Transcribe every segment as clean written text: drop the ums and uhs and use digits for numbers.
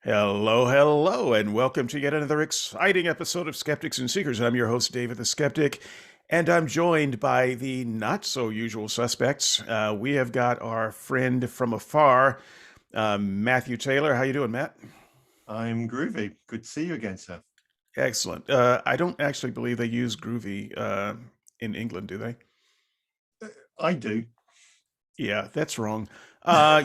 Hello, hello, and welcome to yet another exciting episode of Skeptics and Seekers. I'm your host, David the Skeptic, and I'm joined by the not so usual suspects. We have got our friend from afar, Matthew Taylor. How you doing, Matt? I'm groovy. Good to see you again, sir. Excellent. I don't actually believe they use groovy in England, do they? I do. Yeah, that's wrong.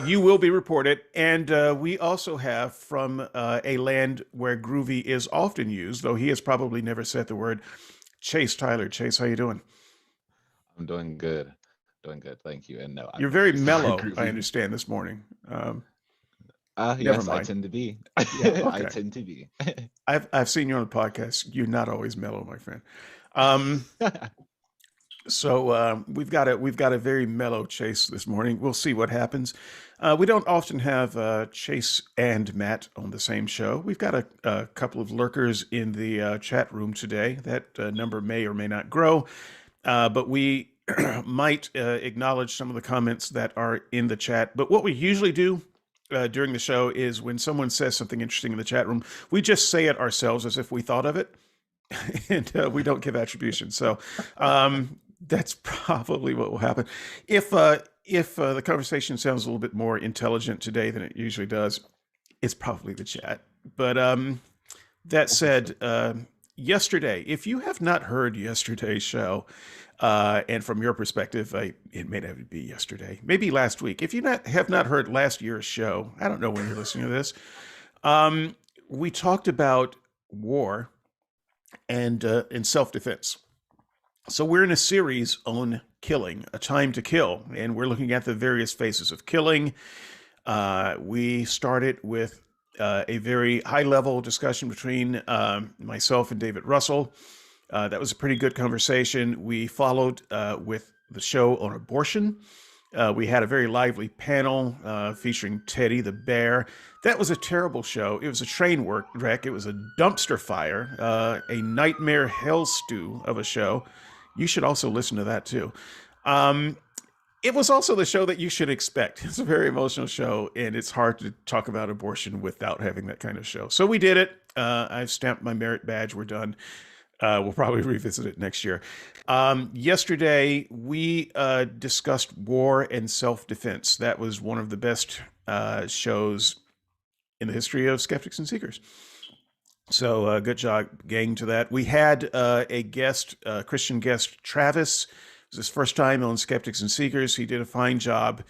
You will be reported. And we also have from a land where groovy is often used, though he has probably never said the word, Chase Tyler. Chase, how you doing? I'm doing good. Doing good. Thank you. And no, I've You're never very used the word mellow, I groovy. understand, this morning. Never Yes, I mind. tend to be. Yeah, I okay. tend to be. I've seen you on the podcast. You're not always mellow, my friend. Um, So we've got a very mellow Chase this morning. We'll see what happens. We don't often have Chase and Matt on the same show. We've got a couple of lurkers in the chat room today. That number may or may not grow, but we might acknowledge some of the comments that are in the chat. But what we usually do during the show is when someone says something interesting in the chat room, we just say it ourselves as if we thought of it. And we don't give attribution. So that's probably what will happen. If the conversation sounds a little bit more intelligent today than it usually does, it's probably the chat. But that said, yesterday, if you have not heard yesterday's show, and from your perspective, it may not be yesterday, maybe last week. If you have not heard last year's show, I don't know when you're listening to this. We talked about war and in self-defense. So we're in a series on killing, A Time to Kill, and we're looking at the various phases of killing. We started with a very high-level discussion between myself and David Russell. That was a pretty good conversation. We followed with the show on abortion. We had a very lively panel featuring Teddy the bear. That was a terrible show. It was a train wreck. It was a dumpster fire, a nightmare hell stew of a show. You should also listen to that too. Um, it was also the show that you should expect. It's a very emotional show, and it's hard to talk about abortion without having that kind of show. So we did it. I've stamped my merit badge. We're done. We'll probably revisit it next year. Yesterday, we discussed war and self-defense. That was one of the best shows in the history of Skeptics and Seekers. So good job, gang, to that. We had a guest, Christian guest, Travis. It was his first time on Skeptics and Seekers. He did a fine job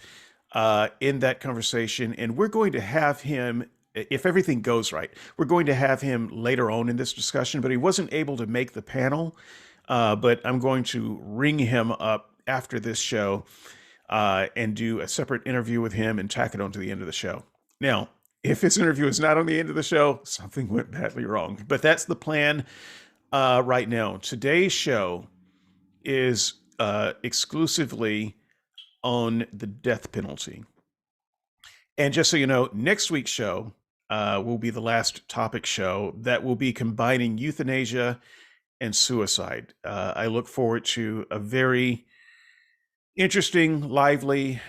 in that conversation, and we're going to have him, if everything goes right, we're going to have him later on in this discussion, but he wasn't able to make the panel. But I'm going to ring him up after this show and do a separate interview with him and tack it on to the end of the show. Now, if his interview is not on the end of the show, something went badly wrong. But that's the plan right now. Today's show is exclusively on the death penalty. And just so you know, next week's show will be the last topic show that will be combining euthanasia and suicide. I look forward to a very interesting, lively,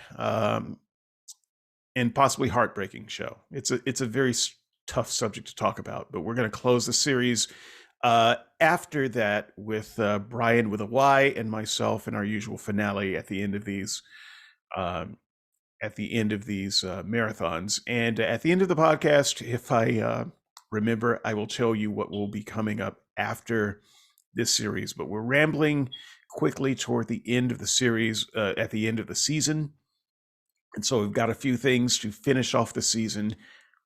and possibly heartbreaking show. It's a very tough subject to talk about, but we're going to close the series after that with Brian with a Y and myself in our usual finale at the end of these marathons. And at the end of the podcast, if I remember, I will tell you what will be coming up after this series. But we're rambling quickly toward the end of the series, at the end of the season. And so we've got a few things to finish off the season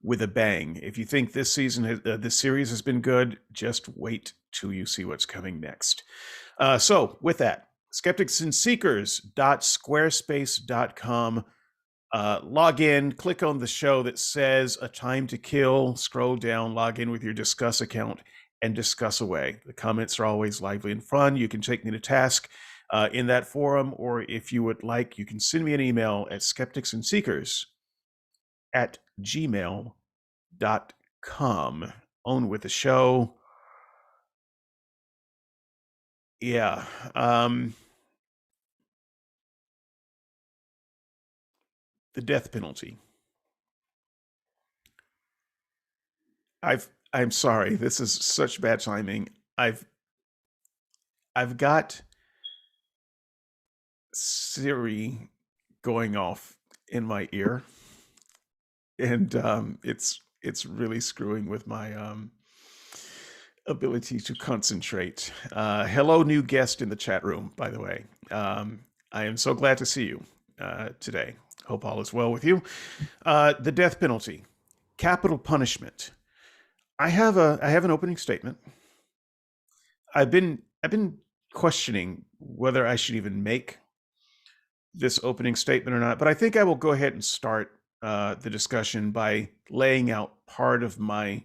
with a bang. If you think this series has been good, just wait till you see what's coming next. So with that, skepticsandseekers.squarespace.com. Log in, click on the show that says A Time to Kill, scroll down, log in with your Discuss account, and discuss away. The comments are always lively and fun. You can take me to task in that forum, or if you would like, you can send me an email at skepticsandseekers@gmail.com. On with the show. Yeah. The death penalty. I'm sorry. This is such bad timing. I've I've got Siri going off in my ear, and it's really screwing with my ability to concentrate. Hello, new guest in the chat room, by the way. I am so glad to see you today. Hope all is well with you. The death penalty, capital punishment. I have an opening statement. I've been questioning whether I should even make this opening statement or not, but I think I will go ahead and start the discussion by laying out part of my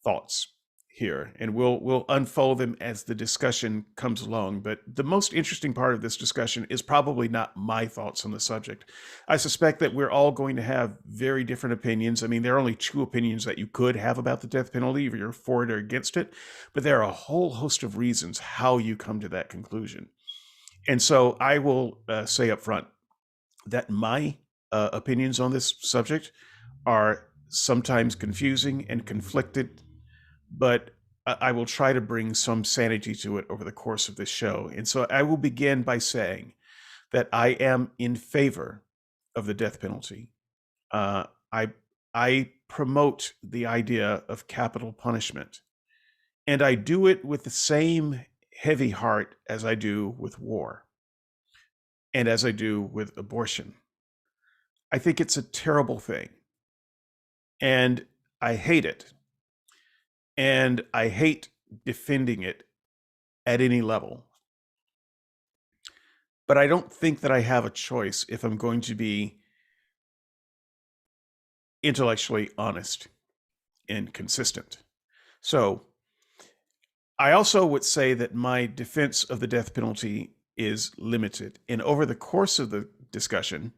thoughts here, and we'll unfold them as the discussion comes along. But the most interesting part of this discussion is probably not my thoughts on the subject. I suspect that we're all going to have very different opinions. I mean, there are only two opinions that you could have about the death penalty, if you're for it or against it, but there are a whole host of reasons how you come to that conclusion. And so I will say up front that my opinions on this subject are sometimes confusing and conflicted, but I will try to bring some sanity to it over the course of this show. And so I will begin by saying that I am in favor of the death penalty. Uh, I I promote the idea of capital punishment, and I do it with the same heavy heart as I do with war and as I do with abortion. I think it's a terrible thing, and I hate it, and I hate defending it at any level. But I don't think that I have a choice if I'm going to be intellectually honest and consistent. So I also would say that my defense of the death penalty is limited. And over the course of the discussion,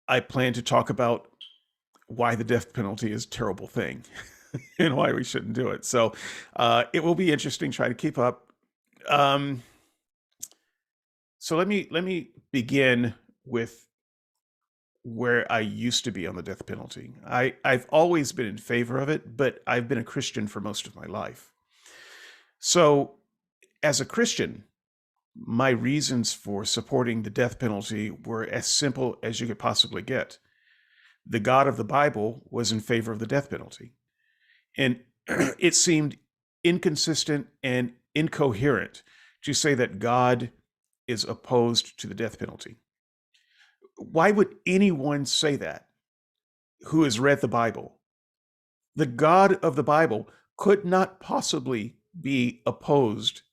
I plan to talk about why the death penalty is a terrible thing and why we shouldn't do it. So it will be interesting trying to keep up. So let me begin with where I used to be on the death penalty. I've always been in favor of it, but I've been a Christian for most of my life. So as a Christian, my reasons for supporting the death penalty were as simple as you could possibly get. The God of the Bible was in favor of the death penalty. And it seemed inconsistent and incoherent to say that God is opposed to the death penalty. Why would anyone say that who has read the Bible? The God of the Bible could not possibly be opposed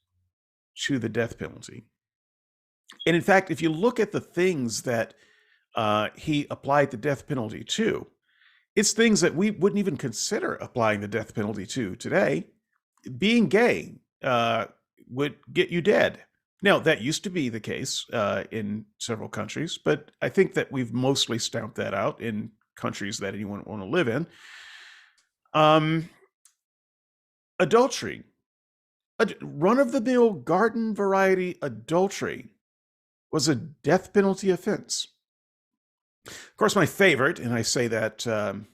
to the death penalty. And in fact, if you look at the things that he applied the death penalty to, it's things that we wouldn't even consider applying the death penalty to today. Being gay would get you dead. Now, that used to be the case in several countries, but I think that we've mostly stamped that out in countries that anyone would want to live in. Adultery, run-of-the-mill garden variety adultery was a death penalty offense. Of course, my favorite, and I say that kind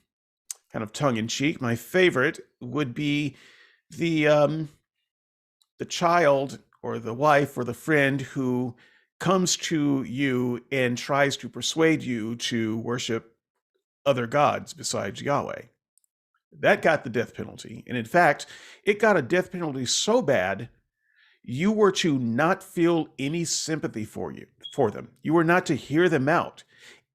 of tongue-in-cheek, my favorite would be the child or the wife or the friend who comes to you and tries to persuade you to worship other gods besides Yahweh. That got the death penalty. And in fact, it got a death penalty so bad, you were to not feel any sympathy for them. You were not to hear them out.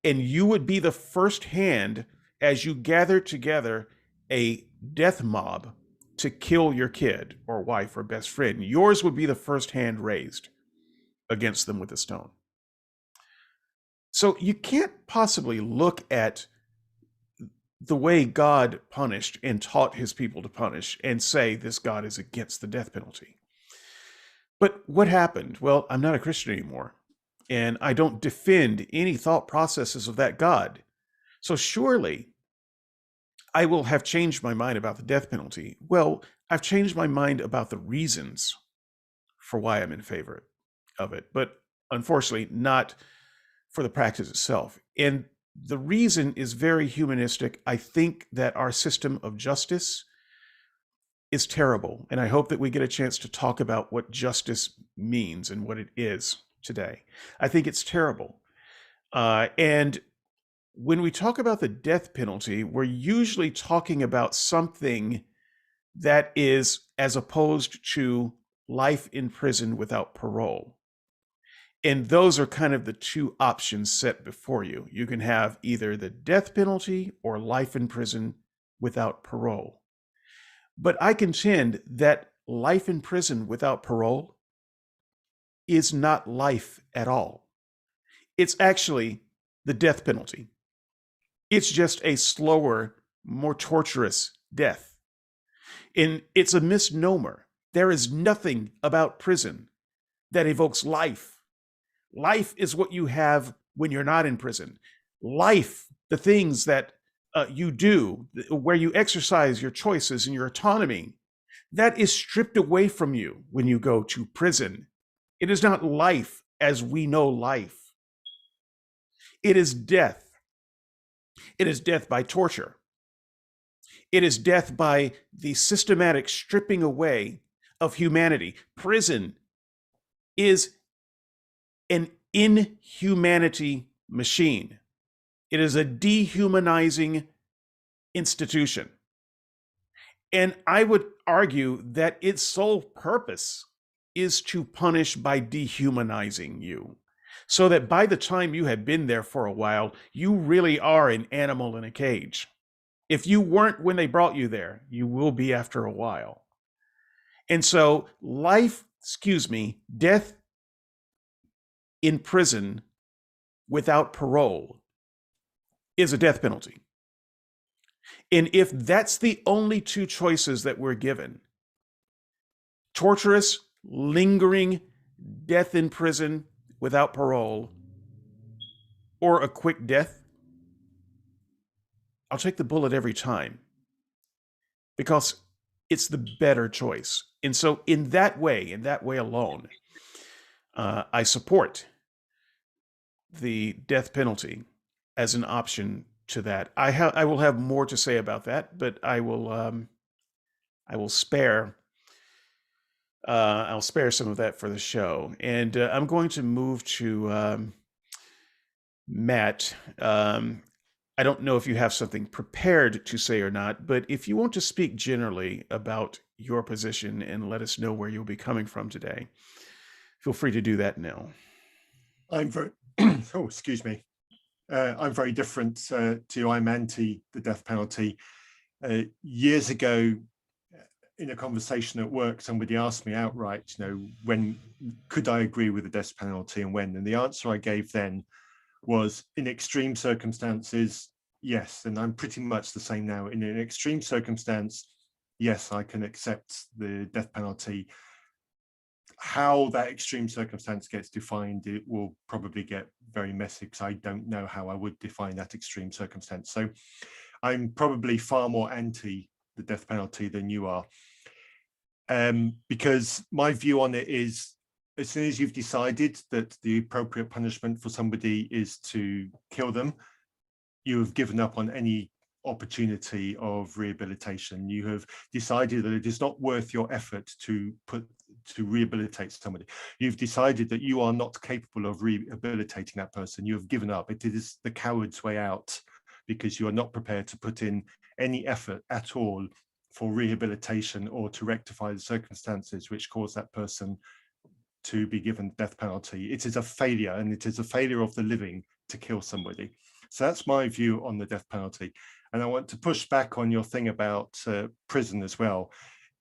And you would be the first hand as you gathered together a death mob to kill your kid or wife or best friend. Yours would be the first hand raised against them with a stone. So you can't possibly look at the way God punished and taught his people to punish and say this God is against the death penalty. But what happened? Well, I'm not a Christian anymore, and I don't defend any thought processes of that God. So surely I will have changed my mind about the death penalty. Well, I've changed my mind about the reasons for why I'm in favor of it, but unfortunately not for the practice itself. And The reason is very humanistic. I think that our system of justice is terrible. And I hope that we get a chance to talk about what justice means and what it is today. I think it's terrible. And when we talk about the death penalty, we're usually talking about something that is as opposed to life in prison without parole. And those are kind of the two options set before you. You can have either the death penalty or life in prison without parole. But I contend that life in prison without parole is not life at all. It's actually the death penalty. It's just a slower, more torturous death. And it's a misnomer. There is nothing about prison that evokes life. Life is what you have when you're not in prison. Life, the things that you do, where you exercise your choices and your autonomy, that is stripped away from you when you go to prison. It is not life as we know life. It is death. It is death by torture. It is death by the systematic stripping away of humanity. Prison is an inhumanity machine. It is a dehumanizing institution. And I would argue that its sole purpose is to punish by dehumanizing you, so that by the time you have been there for a while, you really are an animal in a cage. If you weren't when they brought you there, you will be after a while. And so death in prison without parole is a death penalty. And if that's the only two choices that we're given, torturous, lingering death in prison without parole, or a quick death, I'll take the bullet every time because it's the better choice. And so in that way alone, I support the death penalty as an option to that. I will have more to say about that, but I will spare I'll spare some of that for the show. And I'm going to move to Matt. I don't know if you have something prepared to say or not, but if you want to speak generally about your position and let us know where you'll be coming from today, feel free to do that now. I'm very, oh, excuse me. I'm very different to you. I'm anti the death penalty. Years ago, in a conversation at work, somebody asked me outright, when could I agree with the death penalty and when? And the answer I gave then was, in extreme circumstances, yes. And I'm pretty much the same now. In an extreme circumstance, yes, I can accept the death penalty. How that extreme circumstance gets defined, it will probably get very messy because I don't know how I would define that extreme circumstance. So I'm probably far more anti the death penalty than you are, because my view on it is, as soon as you've decided that the appropriate punishment for somebody is to kill them, you have given up on any opportunity of rehabilitation. You have decided that it is not worth your effort to rehabilitate somebody. You've decided that you are not capable of rehabilitating that person. You have given up. It is the coward's way out, because you are not prepared to put in any effort at all for rehabilitation or to rectify the circumstances which cause that person to be given death penalty. It is a failure, and it is a failure of the living to kill somebody. So that's my view on the death penalty. And I want to push back on your thing about prison as well.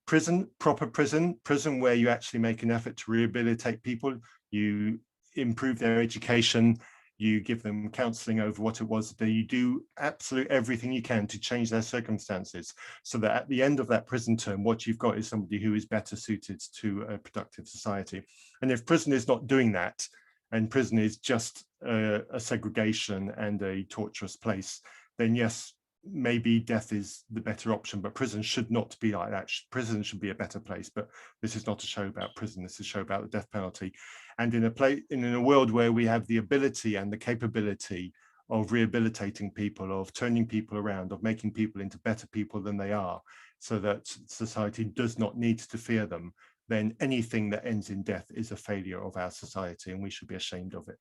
Prison, proper prison where you actually make an effort to rehabilitate people, you improve their education, you give them counseling over what it was that you do absolutely everything you can to change their circumstances, so that at the end of that prison term, what you've got is somebody who is better suited to a productive society. And if prison is not doing that, and prison is just a segregation and a torturous place, then yes, maybe death is the better option, but prison should not be like that. Prison should be a better place, but this is not a show about prison. This is a show about the death penalty. And in a world where we have the ability and the capability of rehabilitating people, of turning people around, of making people into better people than they are, so that society does not need to fear them, then anything that ends in death is a failure of our society, and we should be ashamed of it.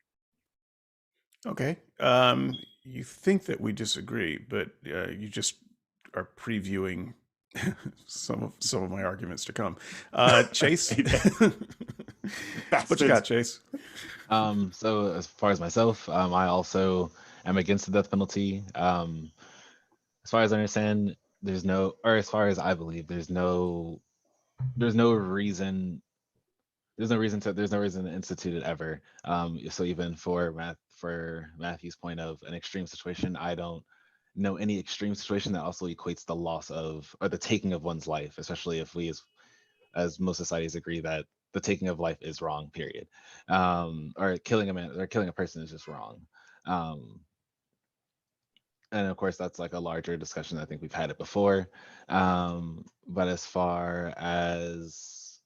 Okay. You think that we disagree, but you just are previewing some of my arguments to come. Chase, what you got, Chase? So as far as myself, I also am against the death penalty. As far as I understand, or as far as I believe, there's no reason. There's no reason to institute it ever. So even for Matthew's point of an extreme situation, I don't know any extreme situation that also equates the loss of or the taking of one's life, especially if we as most societies agree that the taking of life is wrong, period. Or killing a person is just wrong. And of course, that's like a larger discussion. I think we've had it before. But uh, as far as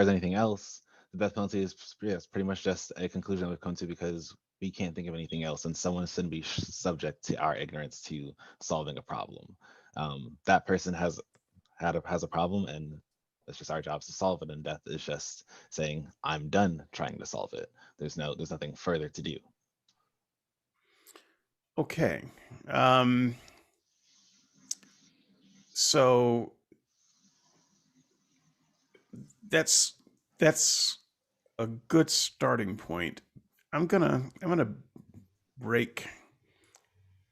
anything else, the death penalty is pretty much just a conclusion we've come to because we can't think of anything else, and someone shouldn't be subject to our ignorance to solving a problem. That person has a problem, and it's just our jobs to solve it. And death is just saying, "I'm done trying to solve it." There's nothing further to do. Okay. So that's a good starting point. I'm gonna break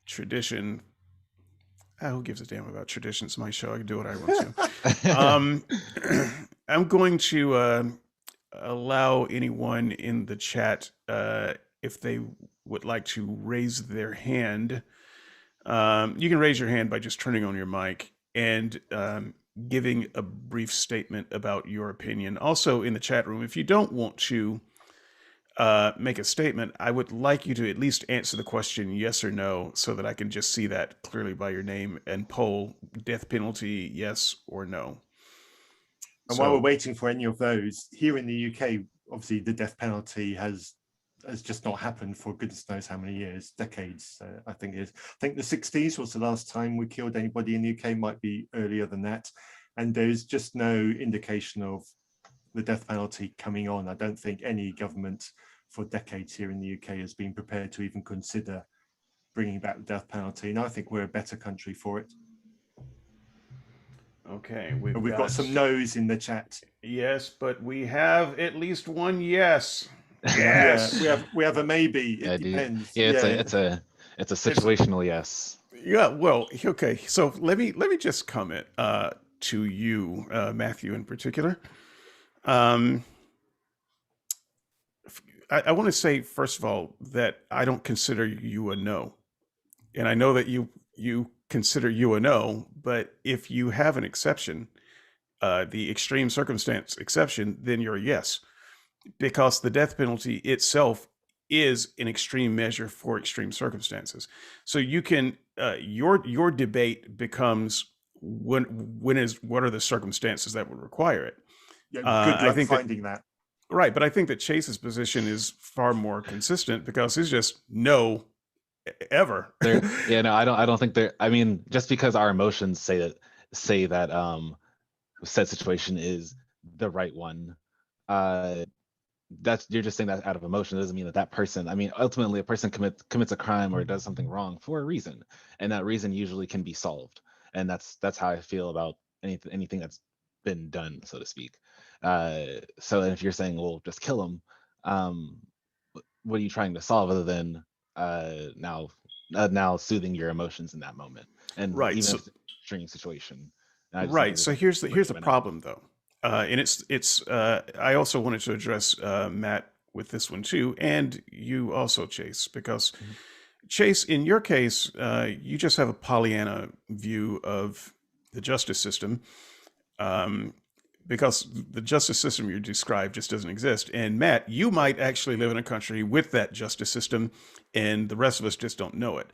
tradition. Who gives a damn about tradition? It's my show. I can do what I want to. I'm going to allow anyone in the chat, if they would like to raise their hand. You can raise your hand by just turning on your mic and giving a brief statement about your opinion. Also, in the chat room, if you don't want to make a statement, I would like you to at least answer the question yes or no so that I can just see that clearly by your name and poll death penalty, yes or no. And while we're waiting for any of those, here in the UK, obviously the death penalty has just not happened for goodness knows how many years, decades. I think the 60s was the last time we killed anybody in the UK, might be earlier than that. And there's just no indication of the death penalty coming on. I don't think any government for decades here in the UK has been prepared to even consider bringing back the death penalty. And I think we're a better country for it. Okay, we've got some no's in the chat. Yes, but we have at least one yes. Yes. Yeah, we have a maybe. It depends. Yeah, it's a situational yes. Yeah, well, okay. So let me just comment to you, Matthew, in particular. I want to say first of all that I don't consider you a no, and I know that you consider you a no. But if you have an exception, the extreme circumstance exception, then you're a yes, because the death penalty itself is an extreme measure for extreme circumstances. So you can your debate becomes what are the circumstances that would require it. Yeah, good luck finding that. Right, but I think that Chase's position is far more consistent because it's just no ever. Yeah, no, I don't think there. I mean, just because our emotions say that said situation is the right one, you're just saying that out of emotion. It doesn't mean that person. I mean, ultimately, a person commits a crime or does something wrong for a reason, and that reason usually can be solved. And that's how I feel about anything that's been done, so to speak. So if you're saying, well, just kill him, what are you trying to solve other than now soothing your emotions in that moment? And right, even so, if it's an extreme situation. Right. So here's the problem, though, and it's. I also wanted to address Matt with this one too, and you also, Chase, because Chase, in your case, you just have a Pollyanna view of the justice system, because the justice system you described just doesn't exist. And Matt, you might actually live in a country with that justice system, and the rest of us just don't know it.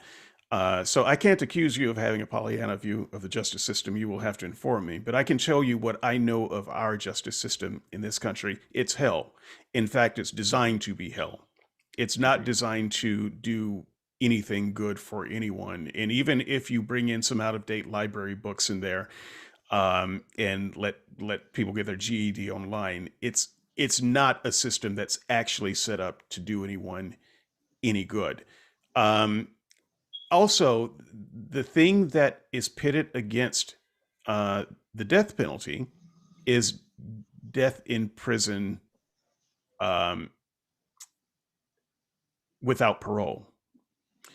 So I can't accuse you of having a Pollyanna view of the justice system. You will have to inform me. But I can tell you what I know of our justice system in this country. It's hell. In fact, it's designed to be hell. It's not designed to do anything good for anyone. And even if you bring in some out of date library books in there, and let people get their GED online, it's not a system that's actually set up to do anyone any good. Um, Also, the thing that is pitted against the death penalty is death in prison um, without parole.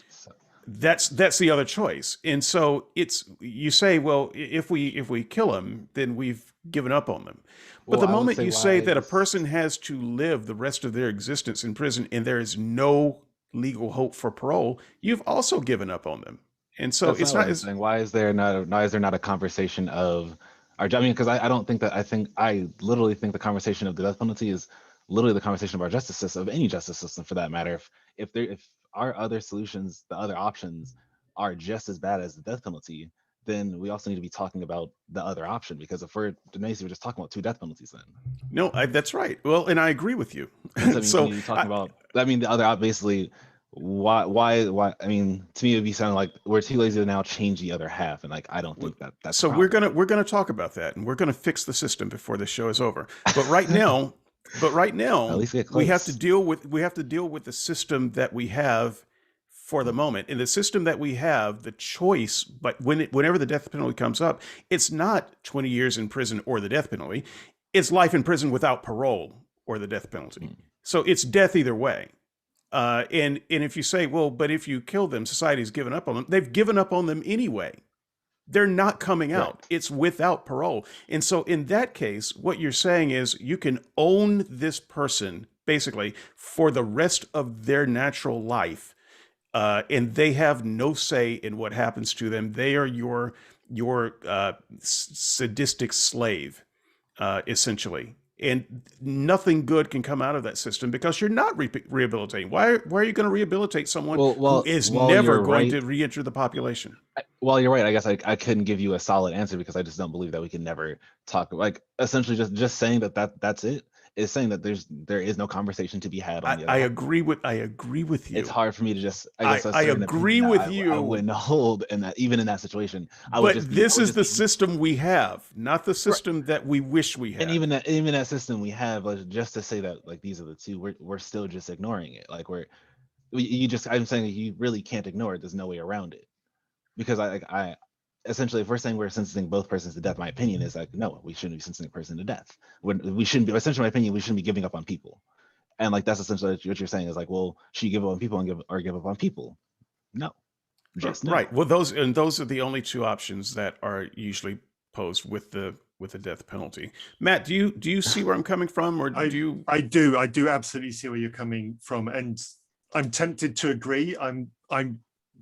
So, That's the other choice. And so it's, you say, well, if we kill them, then we've given up on them. But well, the I would moment say you say why that a this. person has to live the rest of their existence in prison and there is no legal hope for parole, you've also given up on them. And so That's it's not what not I'm as, saying. Why is there not a conversation of our? I mean, because I don't think that I literally think the conversation of the death penalty is literally the conversation of our justice system, of any justice system for that matter. If our other solutions, the other options, are just as bad as the death penalty, then we also need to be talking about the other option. Because if we're just talking about two death penalties, then no, that's right. Well, and I agree with you. and so that means we So need to be talking about. I mean, the other basically. Why? I mean, to me, it'd be sounding like we're too lazy to now change the other half, and like I don't think that that's a so we're problem. gonna talk about that, and we're gonna fix the system before the show is over. But right now, but right At now, least get we have to close. deal with the system that we have for the moment. And the system that we have, the choice, but whenever the death penalty comes up, it's not 20 years in prison or the death penalty. It's life in prison without parole or the death penalty. Mm. So it's death either way. And if you say, well, but if you kill them, society's given up on them. They've given up on them anyway. They're not coming out. Correct. It's without parole. And so in that case, what you're saying is you can own this person basically for the rest of their natural life, and they have no say in what happens to them. They are your sadistic slave, essentially. And nothing good can come out of that system because you're not rehabilitating. Why are you going to rehabilitate someone Well, who well, is while never you're going right, to reenter the population? while you're right, I guess I couldn't give you a solid answer because I just don't believe that we can never talk. Like essentially, just saying that's it is saying that there is no conversation to be had on the other half. I agree with It's you. hard for me to just, I guess, I assert an opinion agree that with I you, wouldn't hold, and that even in that situation, but I this would is just the be. system we have, not the Right. system that we wish we And had. even that system we have, like, just to say that like these are the two, we're still just ignoring it. Like you just, I'm saying you really can't ignore it. There's no way around it because I essentially, if we're saying we're sentencing both persons to death, my opinion is like no, we shouldn't be sentencing a person to death. When we shouldn't be, essentially, my opinion, we shouldn't be giving up on people. And like that's essentially what you're saying is like, well, should you give up on people and give up on people? No, just no. Right. Well, those are the only two options that are usually posed with the death penalty. Matt, do you see where I'm coming from, or I do you? I do absolutely see where you're coming from, and I'm tempted to agree. I'm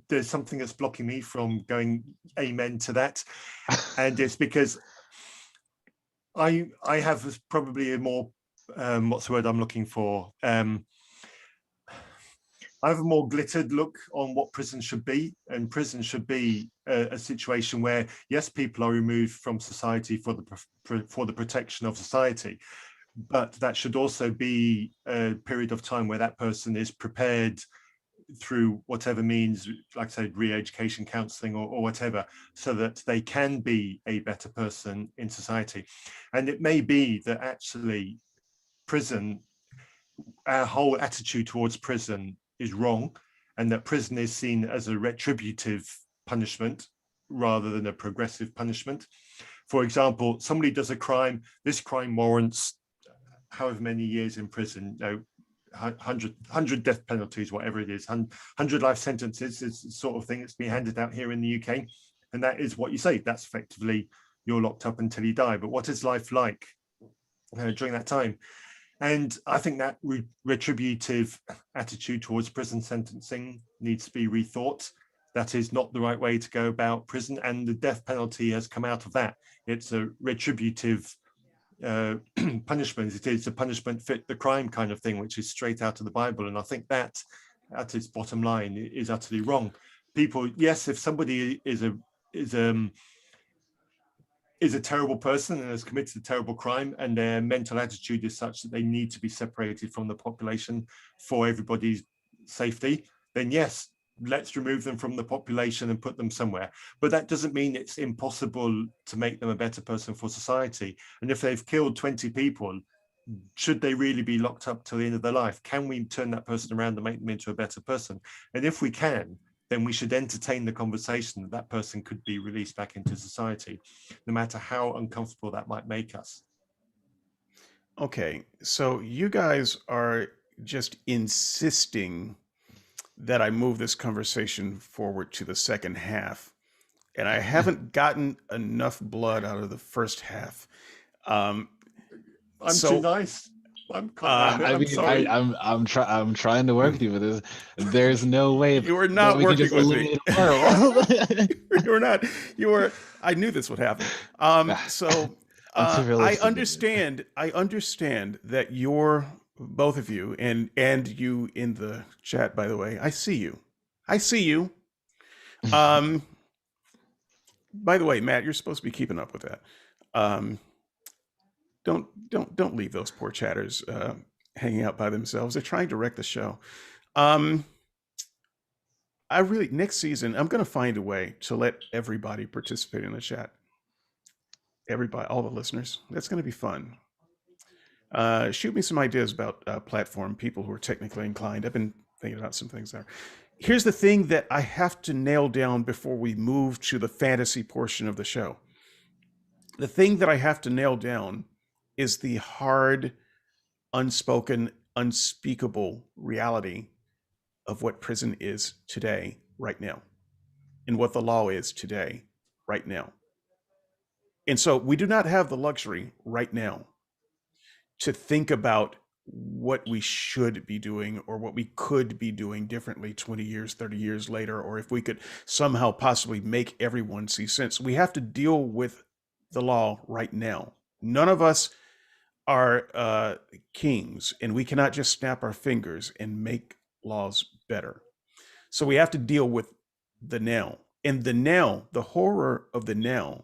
there's something that's blocking me from going amen to that, and it's because I have probably a more what's the word I'm looking for? I have a more glittered look on what prison should be, and prison should be a situation where yes, people are removed from society for the protection of society, but that should also be a period of time where that person is prepared through whatever means, like I said, re-education, counselling, or whatever, so that they can be a better person in society. And it may be that actually prison, our whole attitude towards prison is wrong, and that prison is seen as a retributive punishment rather than a progressive punishment. For example, somebody does a crime, this crime warrants however many years in prison, 100 death penalties, whatever it is, 100 life sentences is the sort of thing that's being handed out here in the UK. And that is what you say. That's effectively you're locked up until you die. But what is life like during that time? And I think that retributive attitude towards prison sentencing needs to be rethought. That is not the right way to go about prison. And the death penalty has come out of that. It's a retributive punishment. It is a punishment fit the crime kind of thing, which is straight out of the Bible. And I think that at its bottom line is utterly wrong. People, yes, if somebody is is a terrible person and has committed a terrible crime, and their mental attitude is such that they need to be separated from the population for everybody's safety, then yes, let's remove them from the population and put them somewhere. But that doesn't mean it's impossible to make them a better person for society. And if they've killed 20 people, should they really be locked up till the end of their life? Can we turn that person around and make them into a better person? And if we can, then we should entertain the conversation that that person could be released back into society, no matter how uncomfortable that might make us. Okay, so you guys are just insisting that I move this conversation forward to the second half, and I haven't gotten enough blood out of the first half. I'm So- too nice. I'm kind of, I I'm mean, sorry. I'm trying to work with you, but there's no way You are that not we can working just with me. eliminate the world. You're not. You were. I knew this would happen. So I'm too I realistic. understand. I understand that you're both of you, and you in the chat. By the way, I see you. I see you. By the way, Matt, you're supposed to be keeping up with that. Don't leave those poor chatters hanging out by themselves. They're trying to wreck the show. I really, next season, I'm going to find a way to let everybody participate in the chat. Everybody, all the listeners. That's going to be fun. Shoot me some ideas about platform people who are technically inclined. I've been thinking about some things there. Here's the thing that I have to nail down before we move to the fantasy portion of the show. The thing that I have to nail down is the hard, unspoken, unspeakable reality of what prison is today, right now, and what the law is today, right now. And so we do not have the luxury right now to think about what we should be doing or what we could be doing differently 20 years, 30 years later, or if we could somehow possibly make everyone see sense. We have to deal with the law right now. None of us are kings, and we cannot just snap our fingers and make laws better. So we have to deal with the now. And the now, the horror of the now,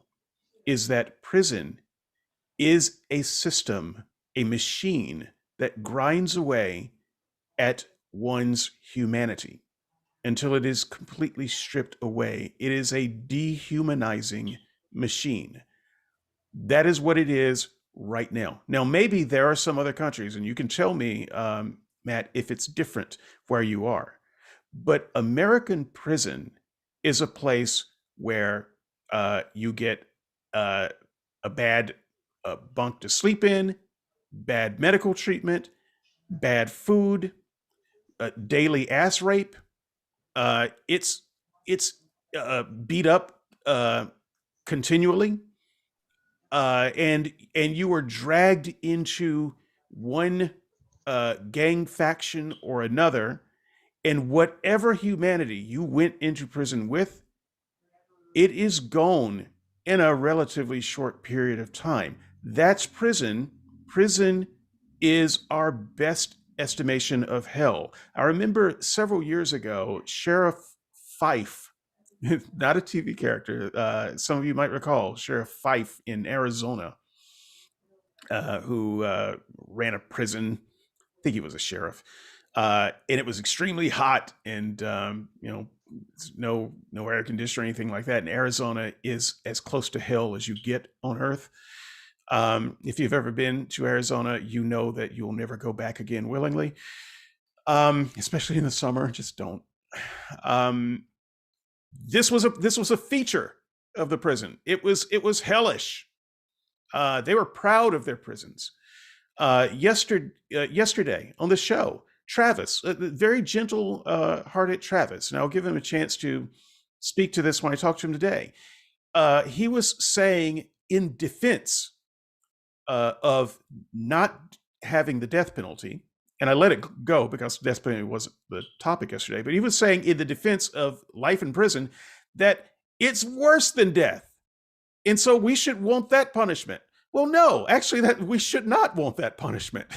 is that prison is a system, a machine that grinds away at one's humanity until it is completely stripped away. It is a dehumanizing machine. That is what it is right now. Now, maybe there are some other countries, and you can tell me, Matt, if it's different where you are. But American prison is a place where you get a bad bunk to sleep in, bad medical treatment, bad food, daily ass rape. It's beat up continually, and you are dragged into one gang faction or another, and whatever humanity you went into prison with, it is gone in a relatively short period of time. That's prison. Prison is our best estimation of hell. I remember several years ago, Sheriff Fife, not a TV character, some of you might recall Sheriff Fife in Arizona, who ran a prison. I think he was a sheriff. And it was extremely hot, and no air conditioner or anything like that. And Arizona is as close to hell as you get on Earth. If you've ever been to Arizona, you know that you will never go back again willingly, especially in the summer. Just don't. This was a feature of the prison. It was hellish. They were proud of their prisons. Yesterday on the show, Travis, very gentle hearted Travis, and I'll give him a chance to speak to this when I talk to him today. He was saying in defense of not having the death penalty, and I let it go because death penalty wasn't the topic yesterday, but he was saying in the defense of life in prison that it's worse than death. And so we should want that punishment. Well, no, actually, that we should not want that punishment.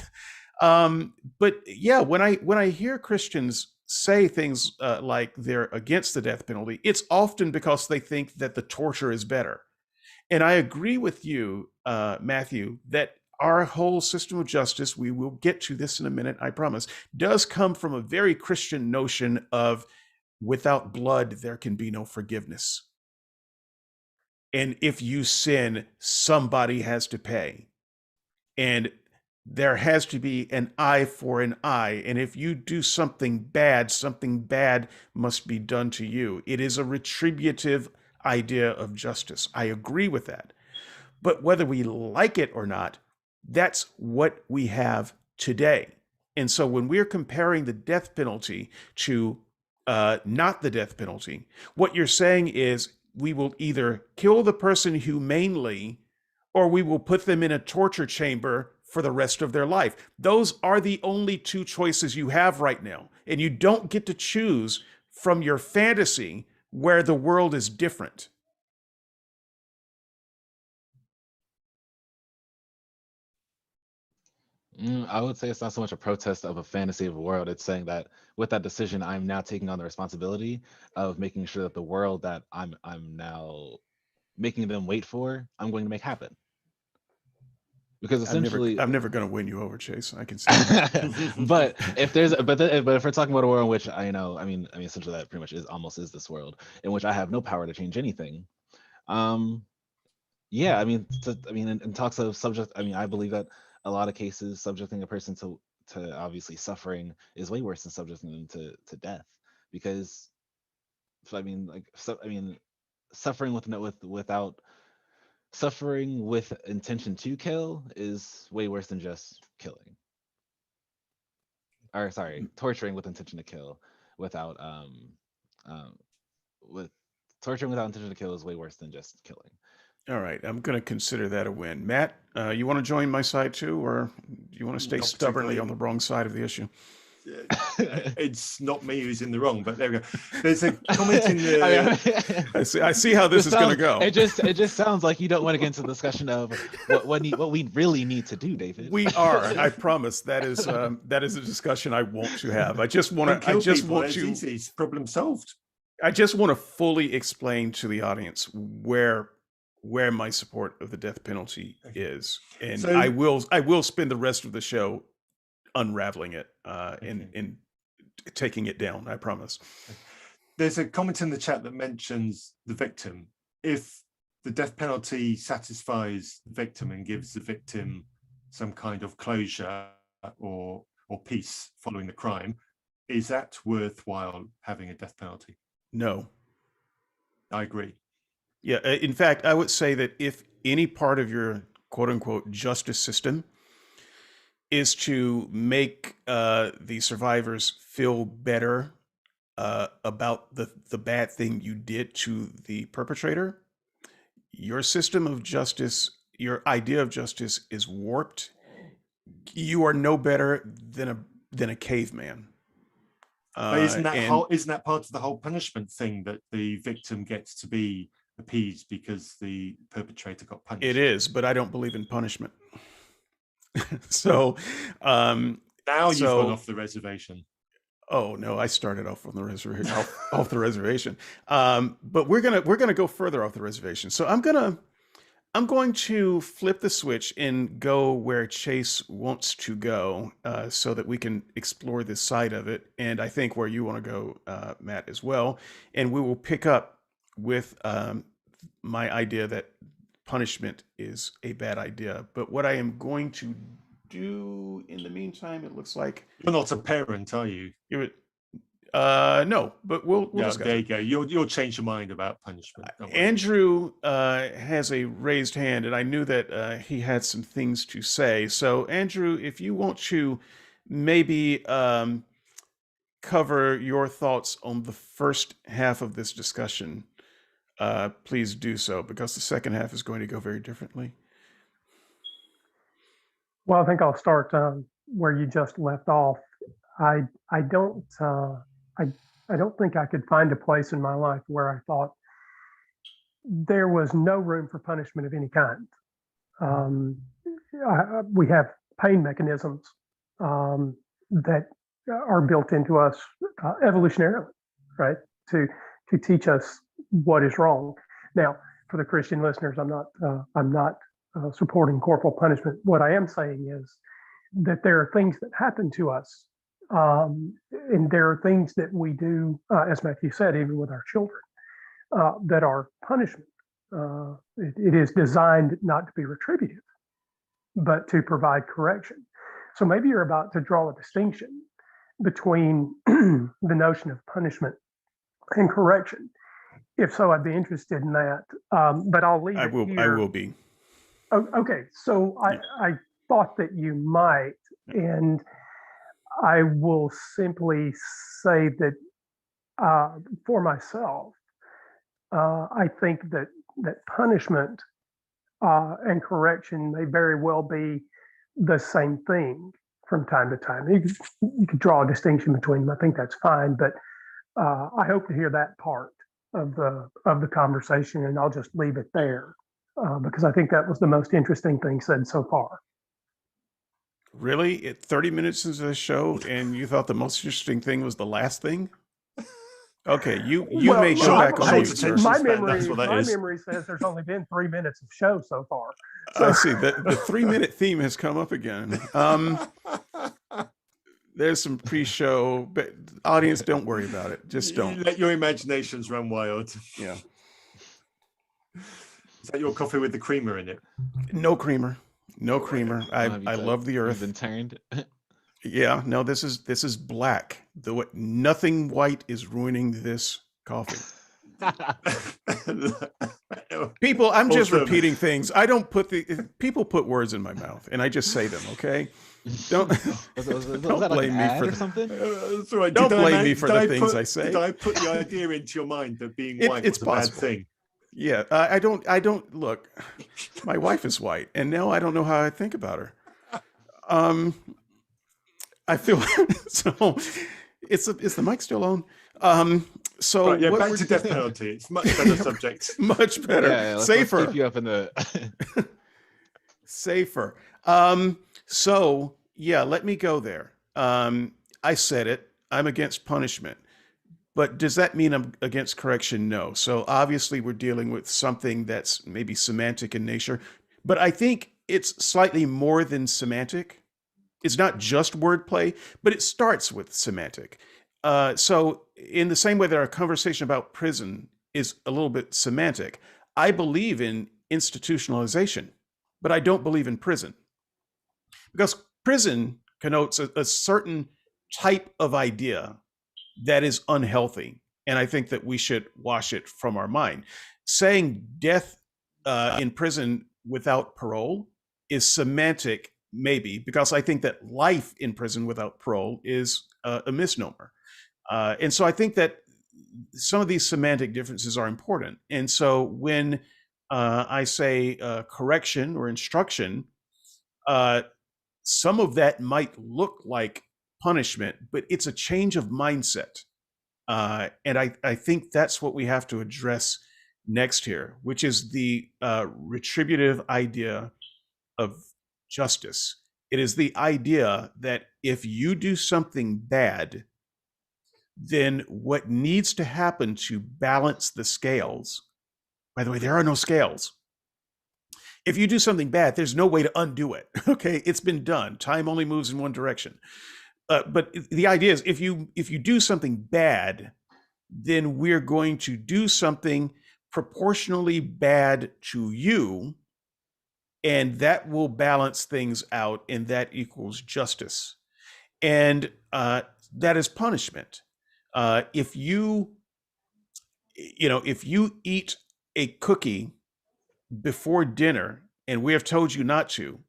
But yeah, when I hear Christians say things like they're against the death penalty, it's often because they think that the torture is better. And I agree with you, Matthew, that our whole system of justice, we will get to this in a minute, I promise, does come from a very Christian notion of without blood, there can be no forgiveness. And if you sin, somebody has to pay. And there has to be an eye for an eye. And if you do something bad must be done to you. It is a retributive idea of justice. I agree with that. But whether we like it or not, that's what we have today. And so when we're comparing the death penalty to not the death penalty, what you're saying is we will either kill the person humanely or we will put them in a torture chamber for the rest of their life. Those are the only two choices you have right now. And you don't get to choose from your fantasy where the world is different. I would say it's not so much a protest of a fantasy of a world. It's saying that with that decision, I'm now taking on the responsibility of making sure that the world that I'm now making them wait for, I'm going to make happen. Because essentially, I'm never going to win you over, Chase. I can see that. but if we're talking about a world in which I mean, essentially that pretty much is this world in which I have no power to change anything. Yeah, I mean, in talks of subject, I mean, I believe that a lot of cases subjecting a person to obviously suffering is way worse than subjecting them to death, because suffering without suffering with intention to kill is way worse than just killing. Or sorry, torturing with intention to kill without with torturing without intention to kill is way worse than just killing. All right, I'm going to consider that a win. Matt, you want to join my side too, or do you want to stay stubbornly on the wrong side of the issue? It's not me who's in the wrong, but there we go. There's a comment in the. I see how this is going to go. It just sounds like you don't want to get into the discussion of what we really need to do, David. We are. I promise that is a discussion I want to have. I just want to. It's problem solved. I just want to fully explain to the audience where my support of the death penalty is, and so, I will spend the rest of the show unraveling it and taking it down. I promise. There's a comment in the chat that mentions the victim. If the death penalty satisfies the victim and gives the victim some kind of closure or peace following the crime, is that worthwhile having a death penalty? No. I agree. Yeah. In fact, I would say that if any part of your quote unquote justice system is to make the survivors feel better about the bad thing you did to the perpetrator, your system of justice, your idea of justice is warped. You are no better than a caveman. But isn't that part of the whole punishment thing, that the victim gets to be appeased because the perpetrator got punished? It is, but I don't believe in punishment. So now you've gone off the reservation. Oh no, I started off on the reservation, off the reservation. But we're gonna go further off the reservation. So I'm going to flip the switch and go where Chase wants to go, so that we can explore this side of it, and I think where you want to go, Matt, as well. And we will pick up with my idea that punishment is a bad idea. But what I am going to do in the meantime, it looks like you're not a parent, are you? No, but we'll discuss. There you go. You'll change your mind about punishment. Andrew has a raised hand, and I knew that he had some things to say. So Andrew, if you want to maybe cover your thoughts on the first half of this discussion, please do so, because the second half is going to go very differently. Well, I think I'll start where you just left off. I don't think I could find a place in my life where I thought there was no room for punishment of any kind. We have pain mechanisms that are built into us evolutionarily, right? To teach us what is wrong. Now, for the Christian listeners, I'm not supporting corporal punishment. What I am saying is that there are things that happen to us, and there are things that we do, as Matthew said, even with our children, that are punishment. It is designed not to be retributive, but to provide correction. So maybe you're about to draw a distinction between the notion of punishment and correction. If so, I'd be interested in that. But I'll leave it here. I will be. Oh, okay, so I thought that you might, and I will simply say that for myself, I think that punishment and correction may very well be the same thing from time to time. You could draw a distinction between them. I think that's fine, but I hope to hear that part of the conversation, and I'll just leave it there because I think that was the most interesting thing said so far. Really? 30 minutes into the show, and you thought the most interesting thing was the last thing? Okay, you may go back on mute, sir. My memory says there's only been 3 minutes of show so far. I see. The 3-minute theme has come up again. There's some pre-show, but audience, don't worry about it. Just don't. Let your imaginations run wild. Yeah. Is that your coffee with the creamer in it? No creamer. No creamer. I love the earth. Been turned. Yeah, no, this is black. Nothing white is ruining this coffee. People, I'm just repeating things. I don't put people put words in my mouth, and I just say them. Okay, don't blame me for something. Don't blame me for the things I say. Did I put the idea into your mind that being white was a bad thing? Yeah, I don't look. My wife is white, and now I don't know how I think about her. I feel so. Is the mic still on? So right, yeah, back to death penalty. It's much better subject. Much better. Yeah, safer. Let's keep you up in the safer. So yeah, let me go there. I said it. I'm against punishment. But does that mean I'm against correction? No. So obviously we're dealing with something that's maybe semantic in nature, but I think it's slightly more than semantic. It's not just wordplay, but it starts with semantic. So in the same way that our conversation about prison is a little bit semantic, I believe in institutionalization, but I don't believe in prison. Because prison connotes a certain type of idea that is unhealthy. And I think that we should wash it from our mind. Saying death in prison without parole is semantic, maybe, because I think that life in prison without parole is a misnomer. And so I think that some of these semantic differences are important. And so when I say correction or instruction, some of that might look like punishment, but it's a change of mindset. And I think that's what we have to address next here, which is the retributive idea of justice. It is the idea that if you do something bad, then what needs to happen to balance the scales, by the way, there are no scales. If you do something bad, there's no way to undo it. Okay, it's been done. Time only moves in one direction. But the idea is if you do something bad, then we're going to do something proportionally bad to you, and that will balance things out, and that equals justice. And that is punishment. If you eat a cookie before dinner and we have told you not to,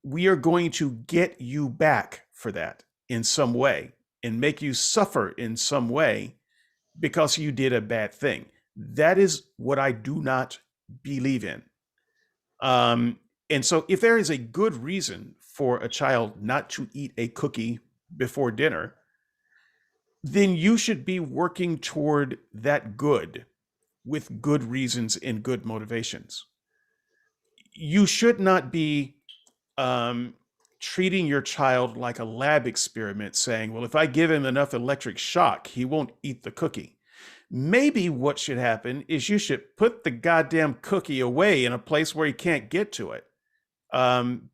we are going to get you back for that in some way and make you suffer in some way because you did a bad thing. That is what I do not believe in. And so if there is a good reason for a child not to eat a cookie before dinner, then you should be working toward that good with good reasons and good motivations. You should not be treating your child like a lab experiment, saying, well, if I give him enough electric shock, he won't eat the cookie. maybe what should happen is you should put the goddamn cookie away in a place where he can't get to it.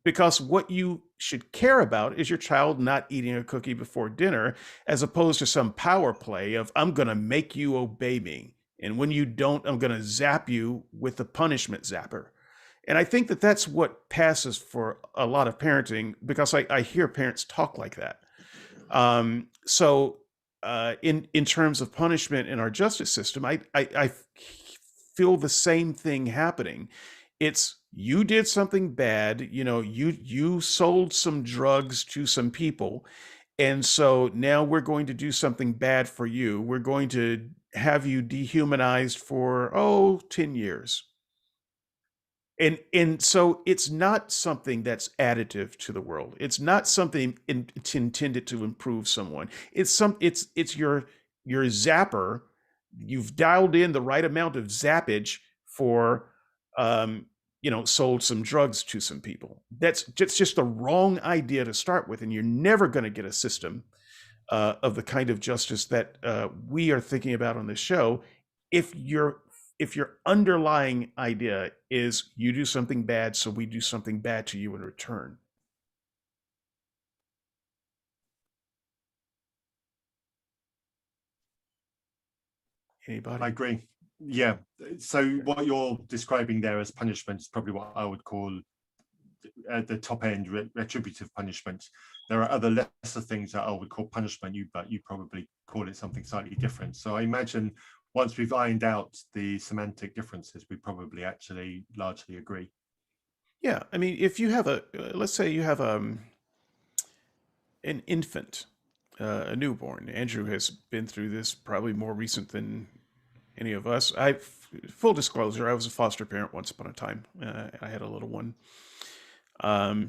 Because what you should care about is your child not eating a cookie before dinner, as opposed to some power play of, I'm going to make you obey me. And when you don't, I'm going to zap you with the punishment zapper. And I think that that's what passes for a lot of parenting, because I hear parents talk like that. In terms of punishment in our justice system, I feel the same thing happening. It's, you did something bad, you sold some drugs to some people, and so now we're going to do something bad for you. We're going to have you dehumanized for 10 years. And so it's not something that's additive to the world. It's not something intended to improve someone. It's your zapper. You've dialed in the right amount of zappage for sold some drugs to some people. That's just the wrong idea to start with, and you're never going to get a system of the kind of justice that we are thinking about on this show if your underlying idea is you do something bad, so we do something bad to you in return. Anybody? I agree. Yeah. So what you're describing there as punishment is probably what I would call at the top end retributive punishment. There are other lesser things that I would call punishment, but you probably call it something slightly different. So I imagine once we've ironed out the semantic differences, we probably actually largely agree. Yeah, I mean, if you have let's say you have an infant, a newborn. Andrew has been through this, probably more recent than any of us. Full disclosure, I was a foster parent once upon a time. I had a little one. I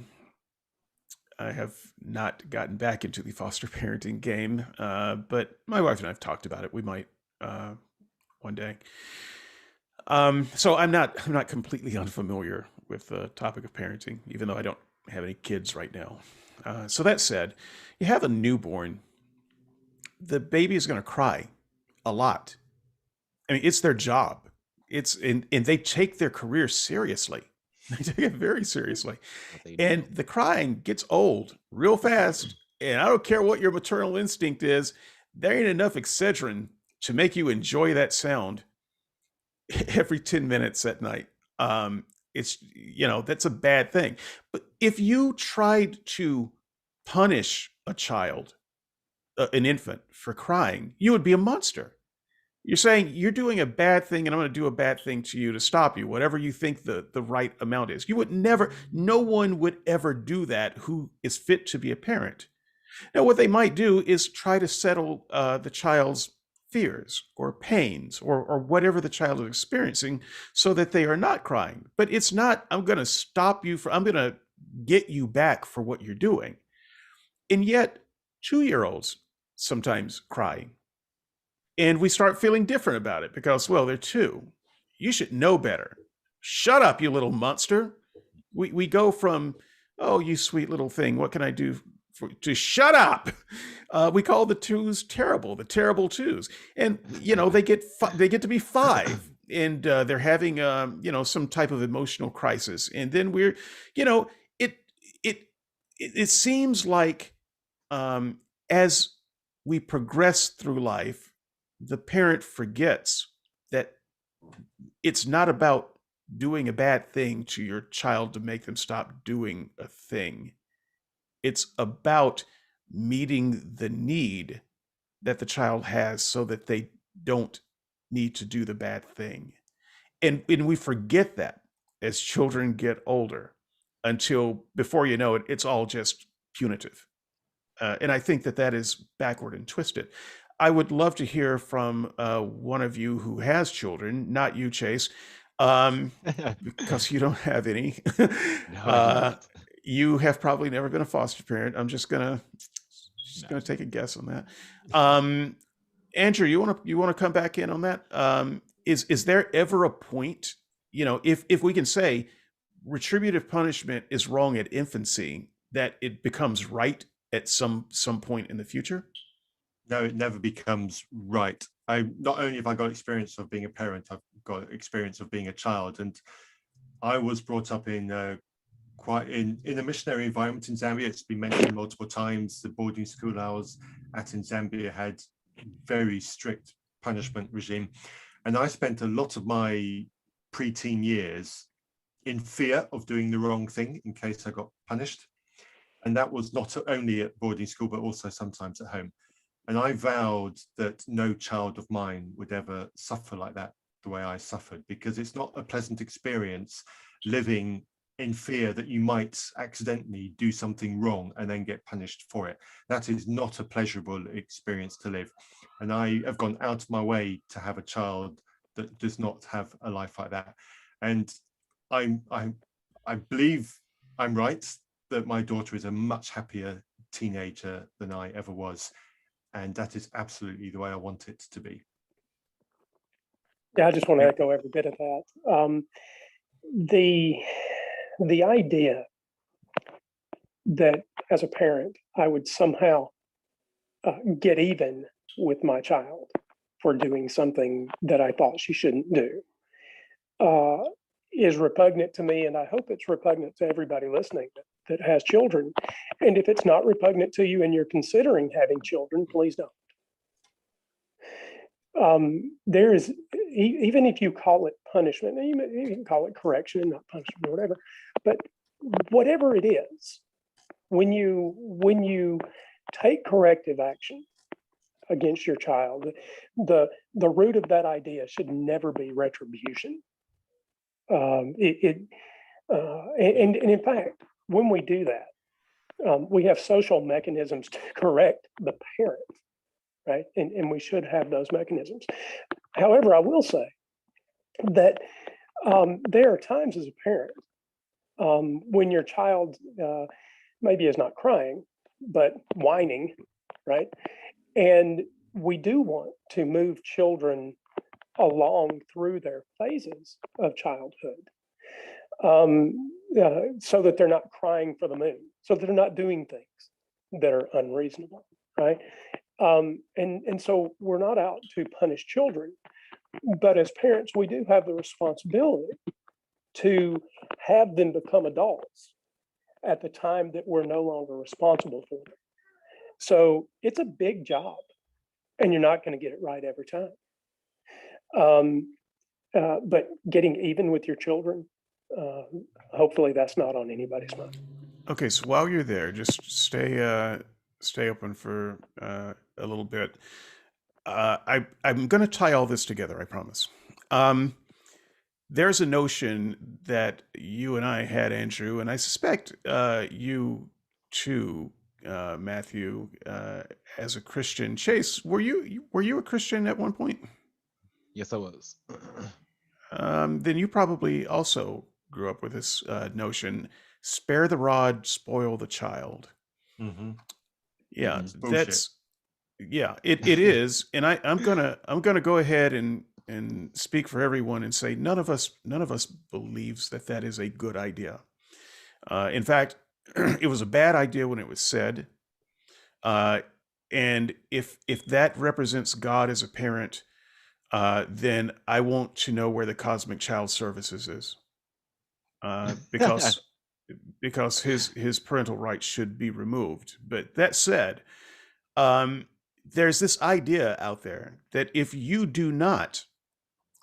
have not gotten back into the foster parenting game, but my wife and I have talked about it. We might one day. So I'm not completely unfamiliar with the topic of parenting, even though I don't have any kids right now. So that said, you have a newborn, the baby is going to cry a lot. I mean, it's their job. And they take their career seriously. They take it very seriously. And the crying gets old real fast. And I don't care what your maternal instinct is, there ain't enough Excedrin to make you enjoy that sound every 10 minutes at night. It's, that's a bad thing. But if you tried to punish a child, an infant, for crying, you would be a monster. You're saying you're doing a bad thing and I'm going to do a bad thing to you to stop you, whatever you think the right amount is. No one would ever do that who is fit to be a parent. Now, what they might do is try to settle the child's fears or pains or whatever the child is experiencing so that they are not crying. But it's not, I'm going to stop you I'm going to get you back for what you're doing. And yet 2-year-olds sometimes cry. And we start feeling different about it because, well, they're 2. You should know better. Shut up, you little monster. We go from, oh, you sweet little thing, what can I do to shut up? We call the 2s terrible, the terrible 2s. And, they get to be 5 and they're having, some type of emotional crisis. And then we're, it seems like as we progress through life, the parent forgets that it's not about doing a bad thing to your child to make them stop doing a thing. It's about meeting the need that the child has so that they don't need to do the bad thing. And we forget that as children get older until before you know it, it's all just punitive. And I think that is backward and twisted. I would love to hear from one of you who has children, not you, Chase, because you don't have any. No, you have probably never been a foster parent. I'm just gonna take a guess on that. Andrew, you want to come back in on that? Is there ever a point, if we can say retributive punishment is wrong at infancy, that it becomes right at some point in the future? No, it never becomes right not only have I got experience of being a parent, I've got experience of being a child. And I was brought up in quite in a missionary environment in Zambia. It's been mentioned multiple times. The boarding school I was at in Zambia had very strict punishment regime. And I spent a lot of my preteen years in fear of doing the wrong thing in case I got punished. And that was not only at boarding school, but also sometimes at home. And I vowed that no child of mine would ever suffer like that, the way I suffered, because it's not a pleasant experience living in fear that you might accidentally do something wrong and then get punished for it. That is not a pleasurable experience to live. And I have gone out of my way to have a child that does not have a life like that. And I believe I'm right that my daughter is a much happier teenager than I ever was. And that is absolutely the way I want it to be. Yeah, I just want to echo every bit of that. The idea that as a parent, I would somehow get even with my child for doing something that I thought she shouldn't do is repugnant to me. And I hope it's repugnant to everybody listening that has children. And if it's not repugnant to you and you're considering having children, please don't. There is, even if you call it punishment, you can call it correction, not punishment or whatever, but whatever it is, when you take corrective action against your child, the root of that idea should never be retribution. And in fact, when we do that, we have social mechanisms to correct the parent, right? And we should have those mechanisms. However, I will say that there are times as a parent when your child maybe is not crying, but whining, right? And we do want to move children along through their phases of childhood so that they're not crying for the moon, so that they're not doing things that are unreasonable, right? And so we're not out to punish children, but as parents, we do have the responsibility to have them become adults at the time that we're no longer responsible for them. So it's a big job, and you're not going to get it right every time. But getting even with your children, hopefully that's not on anybody's mind. Okay, so while you're there, just stay open for a little bit. I'm going to tie all this together, I promise. There's a notion that you and I had, Andrew, and I suspect you too, Matthew, as a Christian. Chase, were you a Christian at one point? Yes, I was. Then you probably also grew up with this notion: spare the rod, spoil the child. Mm-hmm. Yeah, Mhm. Bullshit. it is, and I'm gonna go ahead and speak for everyone and say none of us believes that is a good idea. In fact, it was a bad idea when it was said, and if that represents God as a parent, then I want to know where the Cosmic Child Services is, because his parental rights should be removed. But that said, there's this idea out there that if you do not,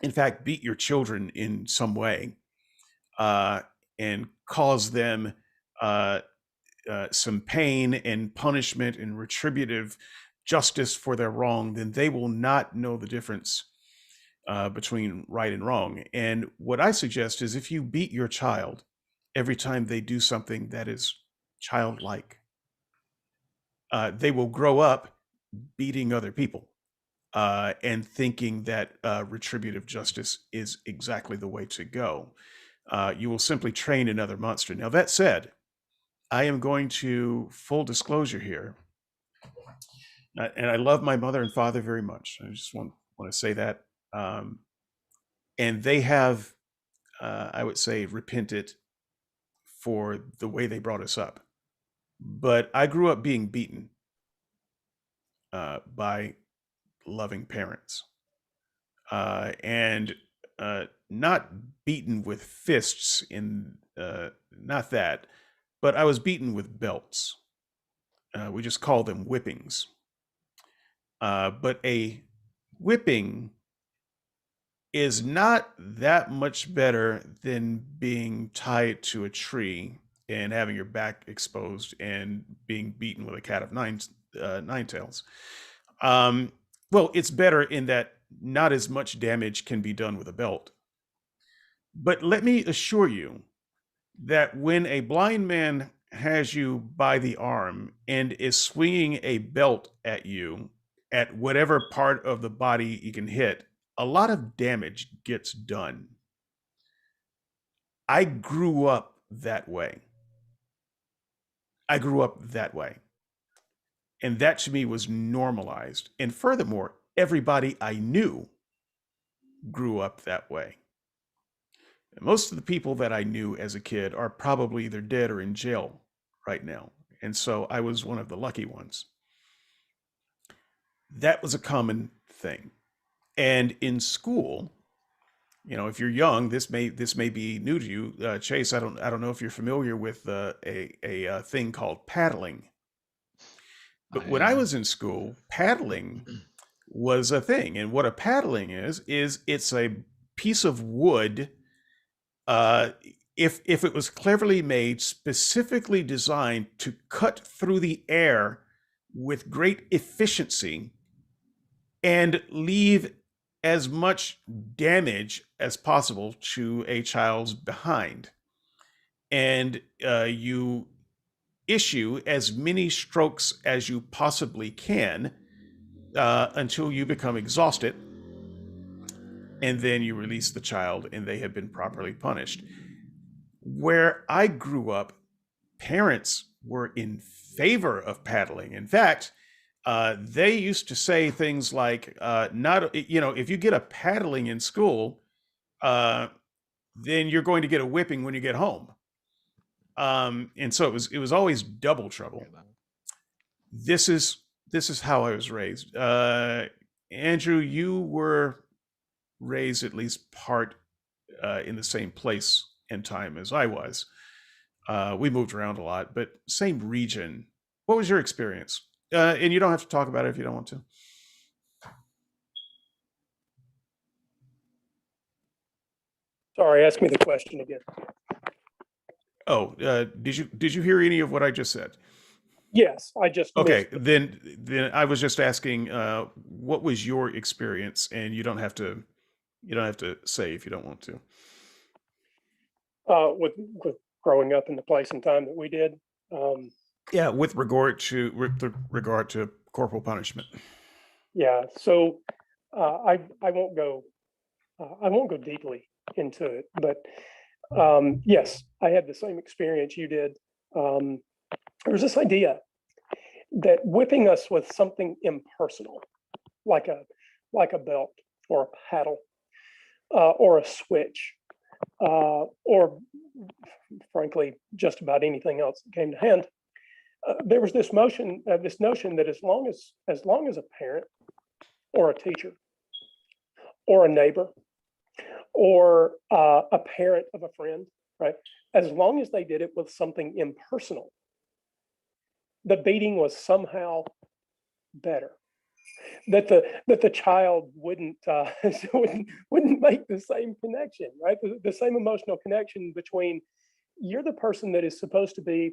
in fact, beat your children in some way and cause them some pain and punishment and retributive justice for their wrong, then they will not know the difference between right and wrong. And what I suggest is if you beat your child every time they do something that is childlike, they will grow up beating other people and thinking that retributive justice is exactly the way to go. You will simply train another monster. Now, that said, I am going to full disclosure here, and I love my mother and father very much. I just want to say that. And they have, I would say, repented for the way they brought us up. But I grew up being beaten by loving parents. and not beaten with fists not that, but I was beaten with belts. We just call them whippings. But a whipping is not that much better than being tied to a tree and having your back exposed and being beaten with a cat of nine tails. Um, well, it's better in that not as much damage can be done with a belt. But let me assure you that when a blind man has you by the arm and is swinging a belt at you at whatever part of the body you can hit, a lot of damage gets done. I grew up that way. I grew up that way. And that to me was normalized. And furthermore, everybody I knew grew up that way. Most of the people that I knew as a kid are probably either dead or in jail right now. And so I was one of the lucky ones. That was a common thing. And in school, if you're young, this may be new to you, Chase. I don't know if you're familiar with a thing called paddling. But I when I am. was in school, paddling was a thing. And what a paddling is it's a piece of wood. If it was cleverly made, specifically designed to cut through the air with great efficiency and leave as much damage as possible to a child's behind. And you issue as many strokes as you possibly can until you become exhausted. And then you release the child and they have been properly punished. Where I grew up, parents were in favor of paddling. In fact, they used to say things like, if you get a paddling in school, then you're going to get a whipping when you get home. And so it was always double trouble. This is how I was raised. Andrew, you were raised at least part in the same place and time as I was. We moved around a lot, but same region. What was your experience? And you don't have to talk about it if you don't want to. Sorry, ask me the question again. Oh, did you hear any of what I just said? Yes, I just Okay, missed it. then I was just asking, what was your experience? And you don't have to say if you don't want to. With growing up in the place and time that we did. Yeah, with regard to corporal punishment. Yeah, so I won't go deeply into it, but yes, I had the same experience you did. There was this idea that whipping us with something impersonal, like a belt or a paddle or a switch, or frankly, just about anything else that came to hand. There was this notion that as long as a parent or a teacher or a neighbor or a parent of a friend, right, as long as they did it with something impersonal, the beating was somehow better. That the child wouldn't make the same connection, right? The same emotional connection between you're the person that is supposed to be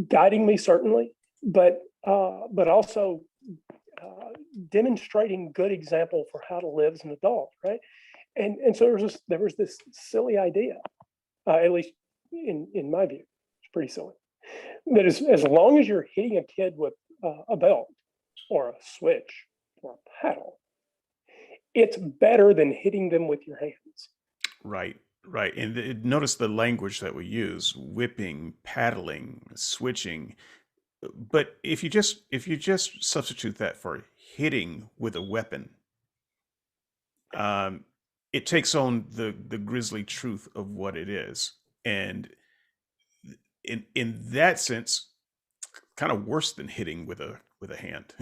guiding me, certainly, but also demonstrating good example for how to live as an adult, right? And so there was this silly idea, at least in my view, it's pretty silly, that as long as you're hitting a kid with a belt or a switch or a paddle, it's better than hitting them with your hands. Right. And notice the language that we use: whipping, paddling, switching. But if you just substitute that for hitting with a weapon, it takes on the grisly truth of what it is. And in that sense, kind of worse than hitting with a hand.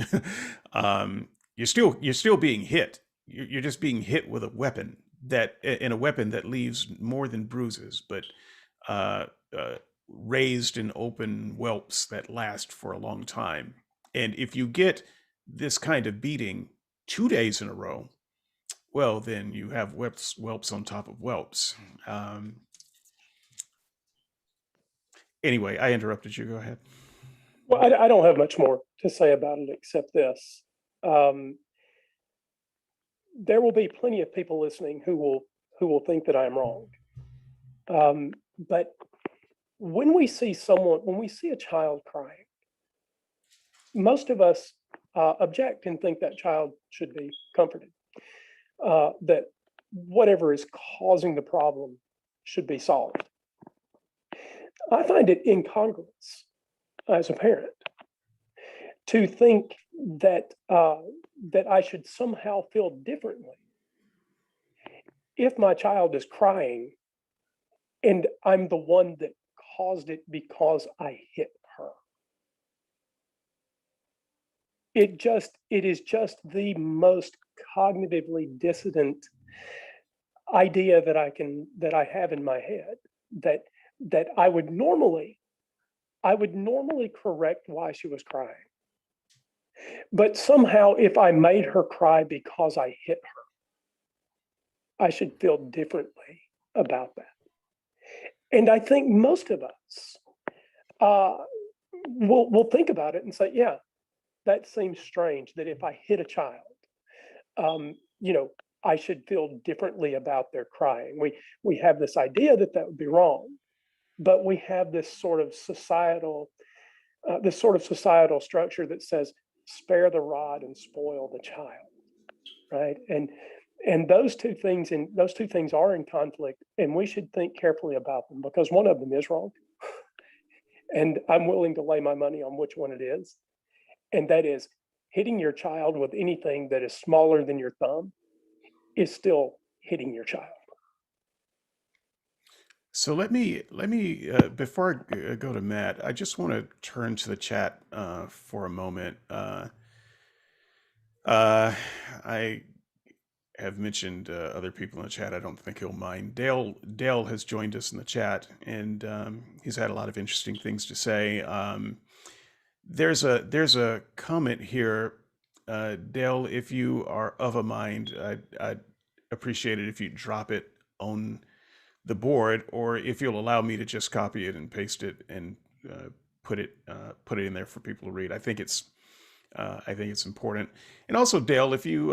you're still being hit. You're just being hit with a weapon that leaves more than bruises, but uh, uh, raised and open whelps that last for a long time. And if you get this kind of beating 2 days in a row, well, then you have whelps on top of whelps. Anyway, I interrupted you. Go ahead. Well, I don't have much more to say about it except this. There will be plenty of people listening who will think that I'm wrong. But when we see a child crying, most of us object and think that child should be comforted. That whatever is causing the problem should be solved. I find it incongruous as a parent to think that that I should somehow feel differently if my child is crying and I'm the one that caused it because I hit her. It is just the most cognitively dissident idea that I have in my head, that I would normally correct why she was crying. But somehow if I made her cry because I hit her, I should feel differently about that. And I think most of us will think about it and say, yeah, that seems strange that if I hit a child, I should feel differently about their crying. We have this idea that would be wrong, but we have this sort of societal structure that says, spare the rod and spoil the child, right? And those two things are in conflict, and we should think carefully about them, because one of them is wrong, and I'm willing to lay my money on which one it is, and that is hitting your child with anything that is smaller than your thumb is still hitting your child. So let me before I go to Matt, I just want to turn to the chat for a moment. I have mentioned other people in the chat. I don't think he'll mind. Dale has joined us in the chat, and he's had a lot of interesting things to say. There's a comment here, Dale. If you are of a mind, I'd appreciate it if you drop it on the board, or if you'll allow me to just copy it and paste it and put it in there for people to read. I think it's important. And also, Dale, if you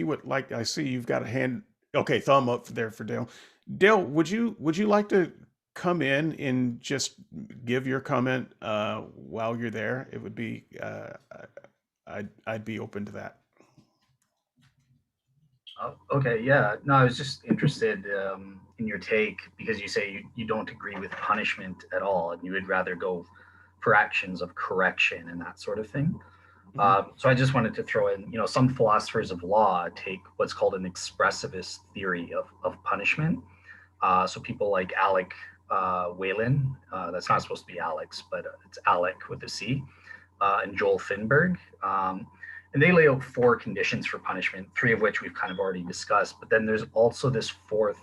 would like, I see you've got a hand. Okay, thumb up there for Dale. Dale, would you like to come in and just give your comment while you're there? It would be I'd be open to that. Oh, okay, yeah. No, I was just interested in your take, because you say you don't agree with punishment at all, and you would rather go for actions of correction and that sort of thing. So I just wanted to throw in, some philosophers of law take what's called an expressivist theory of punishment. So people like Alec Whalen, that's not supposed to be Alex, but it's Alec with a C, and Joel Finberg. And they lay out 4 conditions for punishment, 3 of which we've kind of already discussed. But then there's also this 4th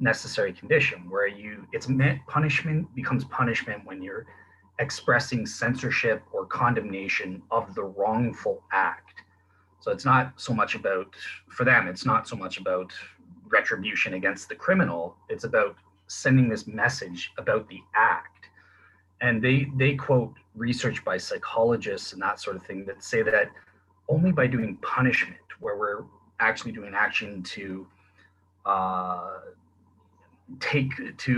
necessary condition where punishment becomes punishment when you're expressing censorship or condemnation of the wrongful act. So it's not so much about, for them, it's not so much about retribution against the criminal. It's about sending this message about the act. And they quote research by psychologists and that sort of thing that say that only by doing punishment, where we're actually doing action to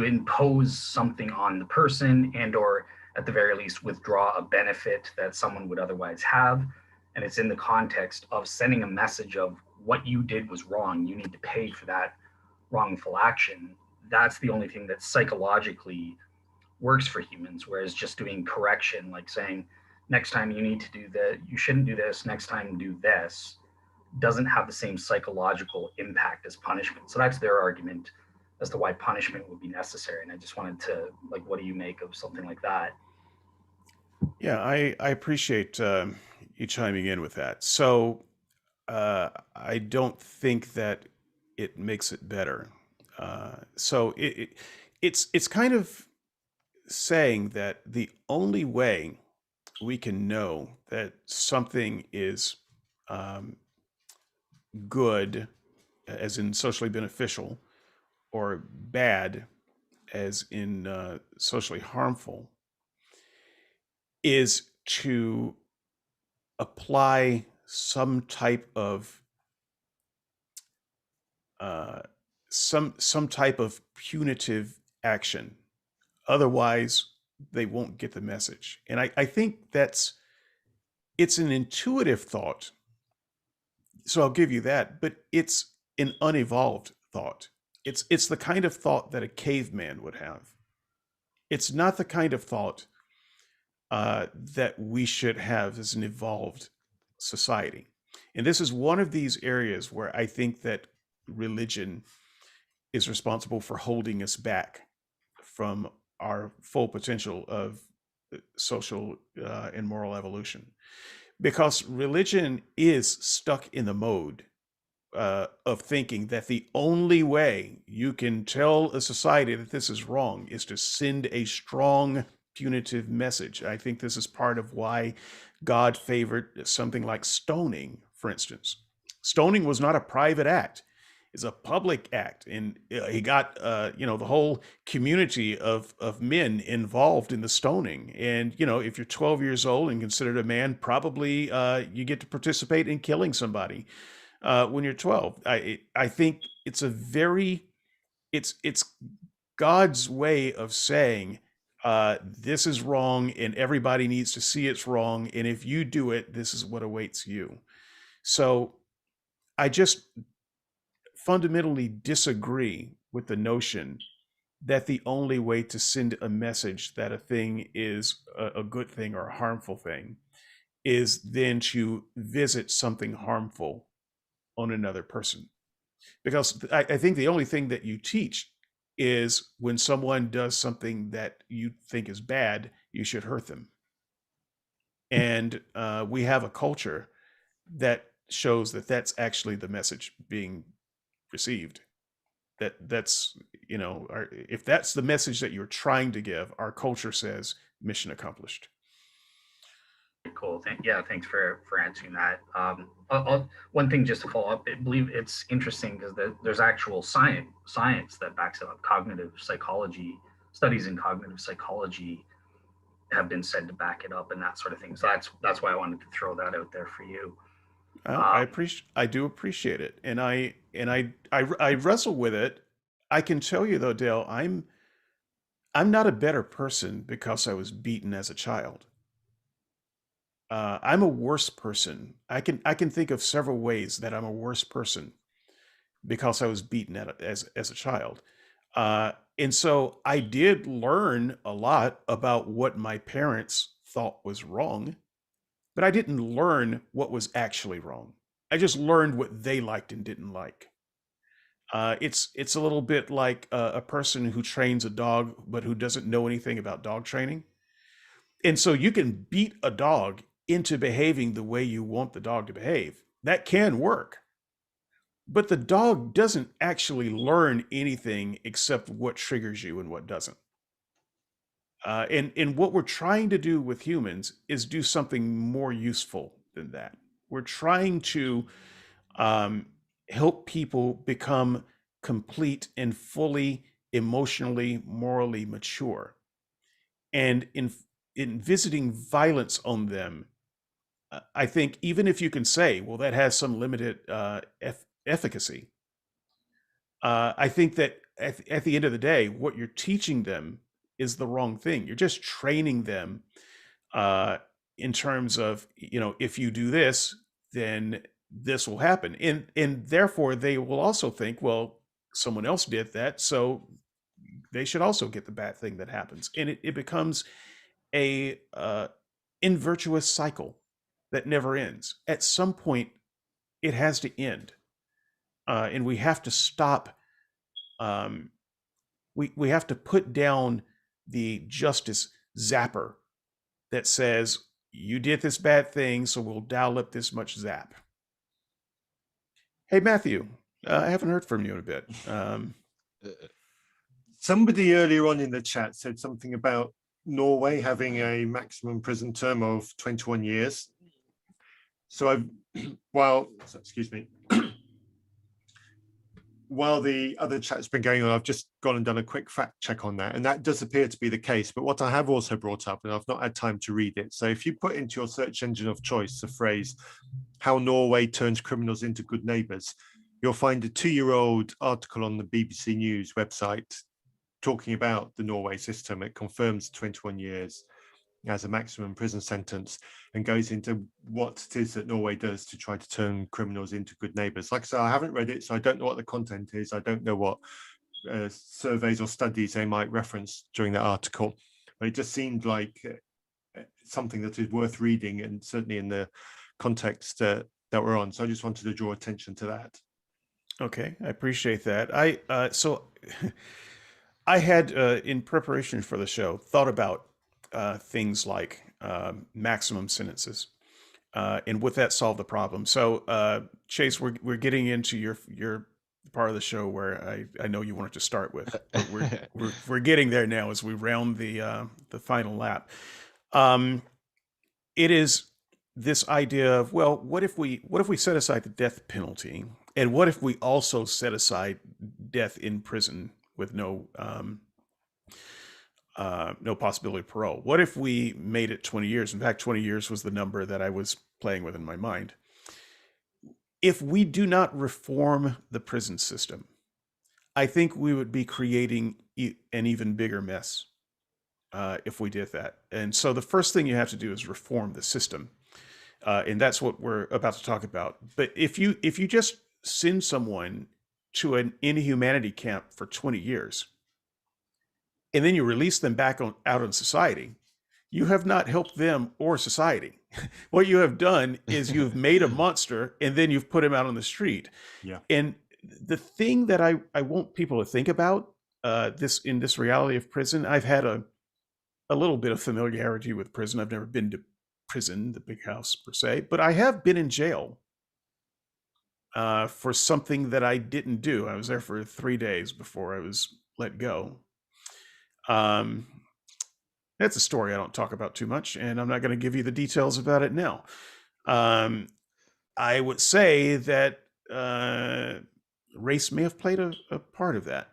impose something on the person, and or at the very least withdraw a benefit that someone would otherwise have, and it's in the context of sending a message of what you did was wrong, you need to pay for that wrongful action. That's the only thing that psychologically works for humans, whereas just doing correction, like saying next time you need to do that, you shouldn't do this, next time do this, doesn't have the same psychological impact as punishment. So that's their argument as to why punishment would be necessary. And I just wanted to, what do you make of something like that? Yeah, I appreciate you chiming in with that. So I don't think that it makes it better. So it's kind of saying that the only way we can know that something is um, good, as in socially beneficial, or bad, as in socially harmful, is to apply some type of uh, some type of punitive action. Otherwise, they won't get the message. And I think it's an intuitive thought. So I'll give you that, but it's an unevolved thought. It's the kind of thought that a caveman would have. It's not the kind of thought that we should have as an evolved society. And this is one of these areas where I think that religion is responsible for holding us back from our full potential of social and moral evolution. Because religion is stuck in the mode of thinking that the only way you can tell a society that this is wrong is to send a strong punitive message. I think this is part of why God favored something like stoning, for instance. Stoning was not a private act. It's a public act, and he got the whole community of men involved in the stoning. And if you're 12 years old and considered a man, probably you get to participate in killing somebody when you're 12. I think it's it's God's way of saying this is wrong, and everybody needs to see it's wrong. And if you do it, this is what awaits you. So I just fundamentally disagree with the notion that the only way to send a message that a thing is a good thing or a harmful thing is then to visit something harmful on another person. Because I think the only thing that you teach is when someone does something that you think is bad, you should hurt them. And we have a culture that shows that that's actually the message being received. That's if that's the message that you're trying to give, our culture says mission accomplished. Cool. Thanks for answering that. One thing just to follow up, I believe it's interesting because there's actual science that backs it up. Cognitive psychology studies in cognitive psychology have been said to back it up and that sort of thing. So that's why I wanted to throw that out there for you. I do appreciate it, and I wrestle with it. I can tell you though, Dale, I'm not a better person because I was beaten as a child. I'm a worse person. I can think of several ways that I'm a worse person because I was beaten as a child. And so I did learn a lot about what my parents thought was wrong, but I didn't learn what was actually wrong. I just learned what they liked and didn't like. It's a little bit like a person who trains a dog but who doesn't know anything about dog training. And so you can beat a dog into behaving the way you want the dog to behave. That can work. But the dog doesn't actually learn anything except what triggers you and what doesn't. And what we're trying to do with humans is do something more useful than that. We're trying to help people become complete and fully emotionally, morally mature. And in visiting violence on them, I think even if you can say, well, that has some limited efficacy, I think that at the end of the day, what you're teaching them is the wrong thing. You're just training them in terms of, if you do this, then this will happen. And therefore, they will also think, well, someone else did that, so they should also get the bad thing that happens. And it becomes a invirtuous cycle that never ends. At some point, it has to end. And we have to stop. We have to put down the justice zapper that says, you did this bad thing, so we'll dial up this much zap. Hey, Matthew, I haven't heard from you in a bit. Somebody earlier on in the chat said something about Norway having a maximum prison term of 21 years. So excuse me. While the other chat's been going on, I've just gone and done a quick fact check on that, and that does appear to be the case. But what I have also brought up, and I've not had time to read it, so if you put into your search engine of choice the phrase, how Norway turns criminals into good neighbours, you'll find a 2-year-old article on the BBC News website talking about the Norway system. It confirms 21 years as a maximum prison sentence and goes into what it is that Norway does to try to turn criminals into good neighbours. Like I said, I haven't read it, so I don't know what the content is. I don't know what surveys or studies they might reference during that article, but it just seemed like something that is worth reading, and certainly in the context that we're on. So I just wanted to draw attention to that. Okay, I appreciate that. I had, in preparation for the show, thought about things like maximum sentences and would that solve the problem? So, Chase, we're getting into your part of the show where I know you wanted to start with, but we're getting there now as we round the final lap. It is this idea of, well, what if we set aside the death penalty, and what if we also set aside death in prison with no possibility of parole? What if we made it 20 years? In fact, 20 years was the number that I was playing with in my mind. If we do not reform the prison system, I think we would be creating an even bigger mess if we did that. And so the first thing you have to do is reform the system. And that's what we're about to talk about. But if you just send someone to an inhumanity camp for 20 years, and then you release them back out in society, you have not helped them or society. What you have done is you've made a monster, and then you've put him out on the street. Yeah. And the thing that I want people to think about in this reality of prison, I've had a little bit of familiarity with prison. I've never been to prison, the big house per se, but I have been in jail for something that I didn't do. I was there for 3 days before I was let go. That's a story I don't talk about too much, and I'm not going to give you the details about it now. I would say that race may have played a part of that,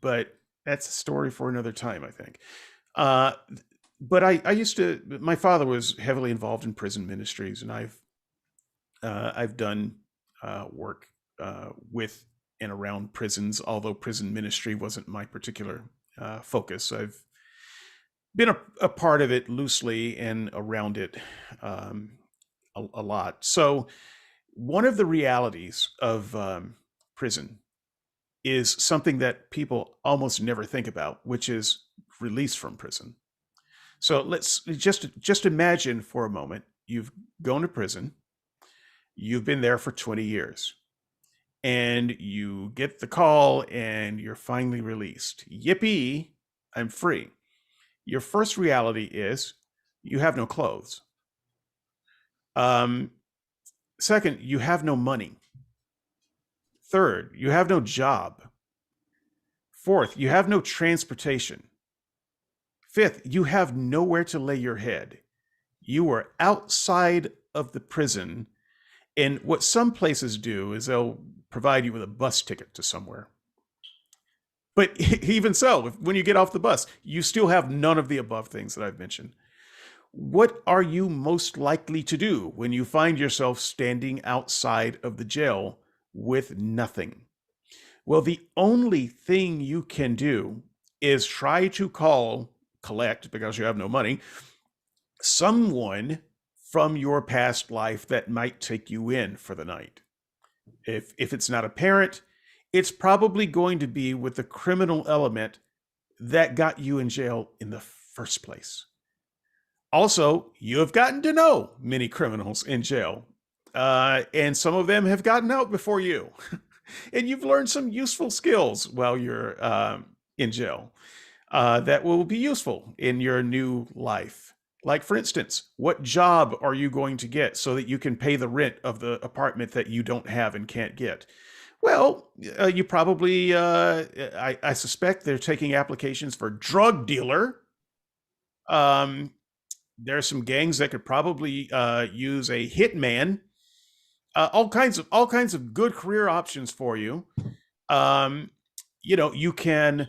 but that's a story for another time, I think. But my father was heavily involved in prison ministries, and I've done work with and around prisons, although prison ministry wasn't my particular focus. I've been a part of it loosely and around it a lot. So one of the realities of prison is something that people almost never think about, which is release from prison. So let's just imagine for a moment, you've gone to prison, you've been there for 20 years, and you get the call and you're finally released. Yippee, I'm free. Your first reality is you have no clothes. Second, you have no money. Third, you have no job. Fourth, you have no transportation. Fifth, you have nowhere to lay your head. You are outside of the prison, and what some places do is they'll provide you with a bus ticket to somewhere. But even so, when you get off the bus, you still have none of the above things that I've mentioned. What are you most likely to do when you find yourself standing outside of the jail with nothing? Well, the only thing you can do is try to collect, because you have no money, someone from your past life that might take you in for the night. If it's not a parent, it's probably going to be with the criminal element that got you in jail in the first place. Also, you have gotten to know many criminals in jail, and some of them have gotten out before you. And you've learned some useful skills while you're in jail that will be useful in your new life. Like, for instance, what job are you going to get so that you can pay the rent of the apartment that you don't have and can't get? Well, you probably, I suspect they're taking applications for drug dealer. There are some gangs that could probably use a hitman. All kinds of good career options for you. You can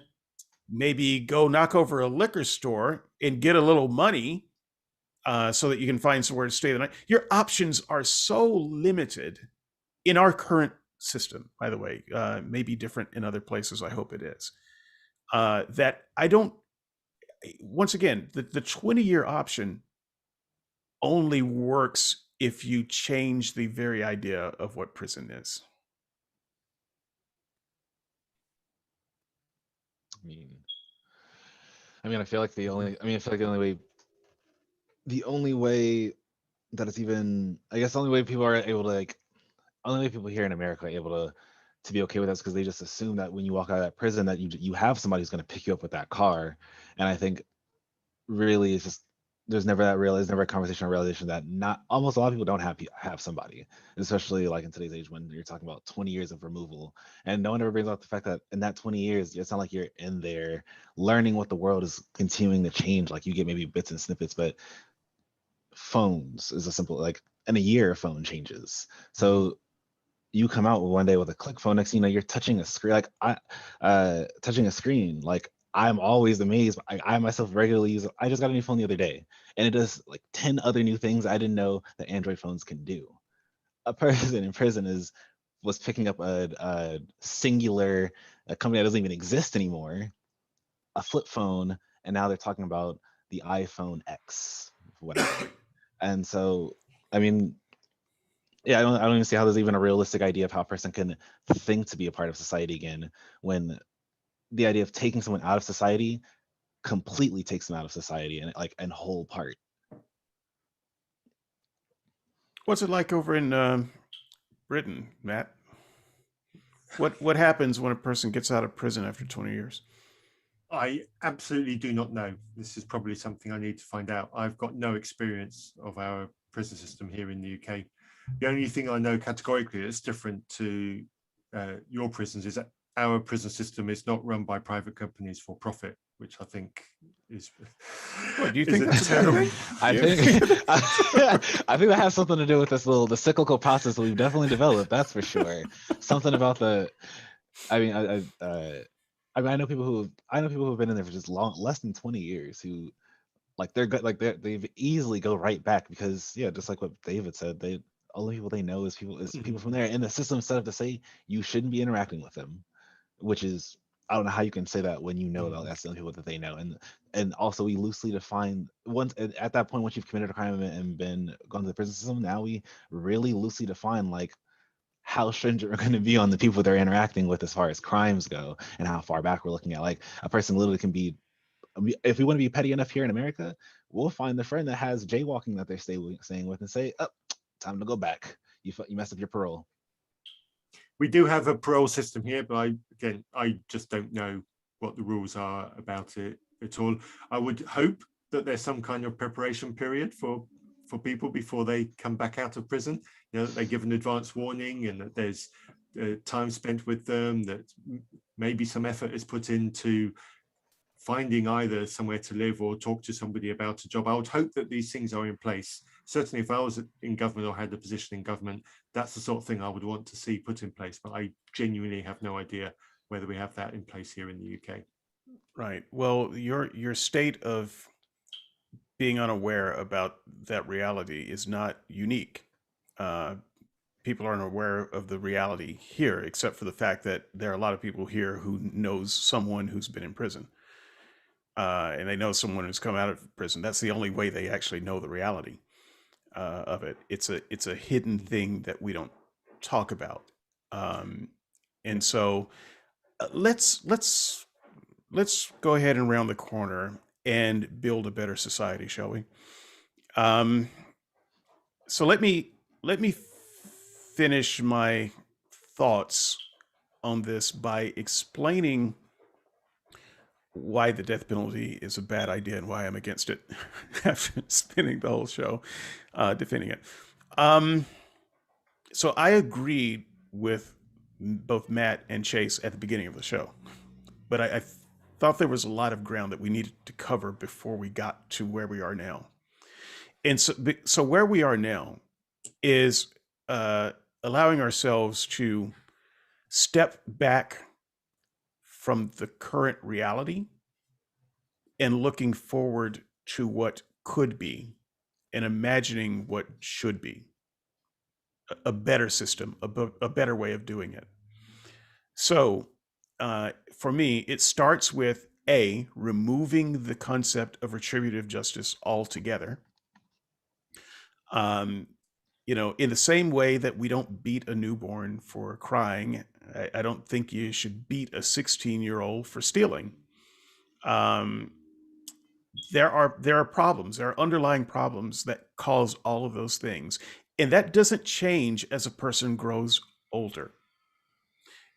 maybe go knock over a liquor store and get a little money so that you can find somewhere to stay the night. Your options are so limited in our current system, by the way, may be different in other places. I hope it is. That I don't, once again, the 20-year option only works if you change the very idea of what prison is. I feel like the only way that it's even, I guess the only way people are able to only way people here in America are able to be okay with that is because they just assume that when you walk out of that prison that you have somebody who's going to pick you up with that car. And I think really it's just there's never a conversation or realization that not almost a lot of people don't have somebody, especially like in today's age when you're talking about 20 years of removal, and no one ever brings up the fact that in that 20 years it's not like you're in there learning what the world is continuing to change. Like you get maybe bits and snippets, but phones is a simple, like in a year a phone changes. So you come out one day with a click phone, next thing you know you're touching a screen. Like touching a screen, like I'm always amazed. I myself regularly use it. I just got a new phone the other day and it does like 10 other new things I didn't know that Android phones can do. A person in prison was picking up a singular, a company that doesn't even exist anymore, a flip phone, and now they're talking about the iPhone X, whatever. And so, I mean, yeah, I don't even see how there's even a realistic idea of how a person can think to be a part of society again when the idea of taking someone out of society completely takes them out of society and whole part. What's it like over in Britain, Matt? What happens when a person gets out of prison after 20 years? I absolutely do not know. This is probably something I need to find out. I've got no experience of our prison system here in the UK. The only thing I know categorically that's different to your prisons is that our prison system is not run by private companies for profit, which I think is. What, do you think that's a better thing? I think that has something to do with the cyclical process that we've definitely developed. That's for sure. Something about the. I mean, I know people who have been in there for just less than 20 years who like they're good, like they've easily go right back because just like what David said, they only people they know is people from there, and the system set up to say you shouldn't be interacting with them, which is I don't know how you can say that when you know that that's the only people that they know, and also we loosely define once at that point once you've committed a crime and been gone to the prison system, now we really loosely define like how stringent we're going to be on the people they're interacting with as far as crimes go and how far back we're looking at. Like a person literally can be, if we want to be petty enough here in America, we'll find the friend that has jaywalking that they're staying with and say, oh, time to go back. You messed up your parole. We do have a parole system here, but I just don't know what the rules are about it at all. I would hope that there's some kind of preparation period for people before they come back out of prison. That they give an advance warning and that there's time spent with them, that maybe some effort is put into finding either somewhere to live or talk to somebody about a job. I would hope that these things are in place. Certainly if I was in government or had a position in government, that's the sort of thing I would want to see put in place, but I genuinely have no idea whether we have that in place here in the UK. Right. Well, your state of being unaware about that reality is not unique. People aren't aware of the reality here, except for the fact that there are a lot of people here who knows someone who's been in prison. And they know someone who's come out of prison. That's the only way they actually know the reality of it. It's a hidden thing that we don't talk about. And so let's go ahead and round the corner and build a better society, shall we? So let me finish my thoughts on this by explaining why the death penalty is a bad idea and why I'm against it after spending the whole show defending it. So I agreed with both Matt and Chase at the beginning of the show, but I thought there was a lot of ground that we needed to cover before we got to where we are now. And so where we are now is allowing ourselves to step back from the current reality and looking forward to what could be and imagining what should be a better system, a better way of doing it. So for me, it starts with removing the concept of retributive justice altogether. In the same way that we don't beat a newborn for crying, I don't think you should beat a 16-year-old for stealing. There are problems, there are underlying problems that cause all of those things. And that doesn't change as a person grows older.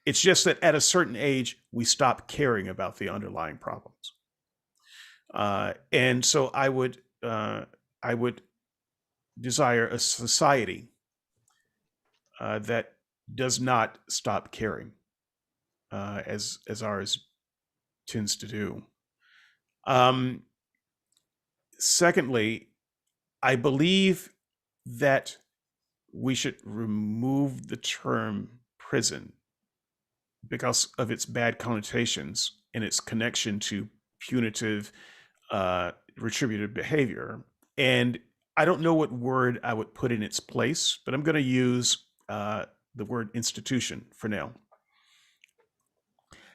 It's just that at a certain age, we stop caring about the underlying problems. And so I would desire a society that does not stop caring, as ours tends to do. Secondly, I believe that we should remove the term prison because of its bad connotations and its connection to punitive, retributive behavior. And I don't know what word I would put in its place, but I'm going to use the word institution for now.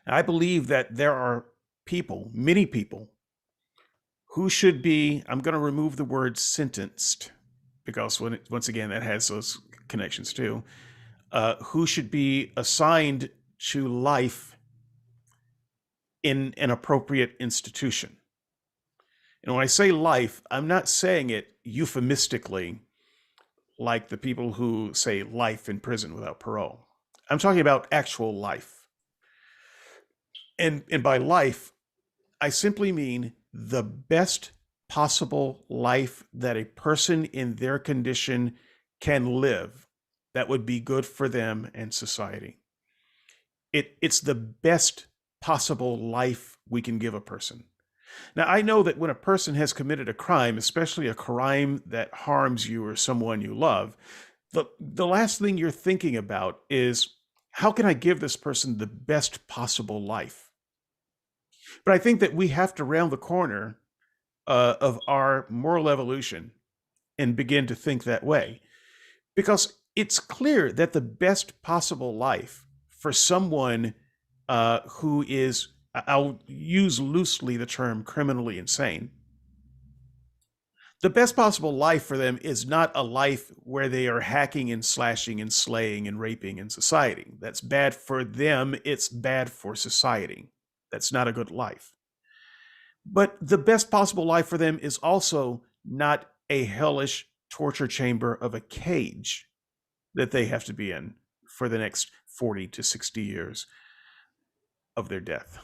And I believe that there are people, many people, who should be, I'm going to remove the word sentenced, because once again, that has those connections too, who should be assigned to life in an appropriate institution. And when I say life, I'm not saying it euphemistically like the people who say life in prison without parole. I'm talking about actual life. And by life, I simply mean the best possible life that a person in their condition can live that would be good for them and society. It's the best possible life we can give a person. Now, I know that when a person has committed a crime, especially a crime that harms you or someone you love, the last thing you're thinking about is, how can I give this person the best possible life? But I think that we have to round the corner of our moral evolution and begin to think that way, because it's clear that the best possible life for someone who is, I'll use loosely the term criminally insane, the best possible life for them is not a life where they are hacking and slashing and slaying and raping in society. That's bad for them. It's bad for society. That's not a good life. But the best possible life for them is also not a hellish torture chamber of a cage that they have to be in for the next 40 to 60 years of their death.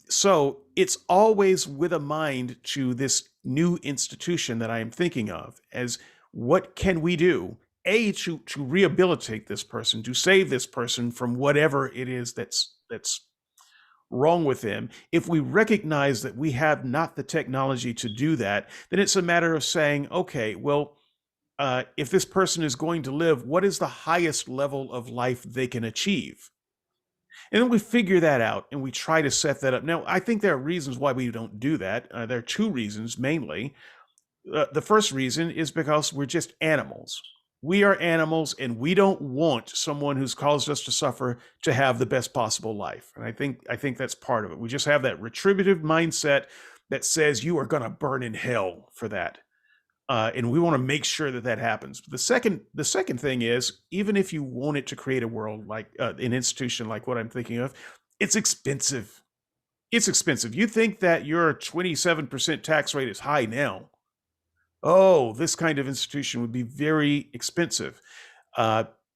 So it's always with a mind to this new institution that I am thinking of as, what can we do, to rehabilitate this person, to save this person from whatever it is that's wrong with them. If we recognize that we have not the technology to do that, then it's a matter of saying, okay, well, if this person is going to live, what is the highest level of life they can achieve? And then we figure that out and we try to set that up. Now, I think there are reasons why we don't do that. There are two reasons mainly. The first reason is because we're just animals. We are animals, and we don't want someone who's caused us to suffer to have the best possible life. And I think that's part of it. We just have that retributive mindset that says you are going to burn in hell for that. And we want to make sure that happens. The second thing is, even if you wanted to create a world like an institution like what I'm thinking of, it's expensive. It's expensive. You think that your 27% tax rate is high now. Oh, this kind of institution would be very expensive.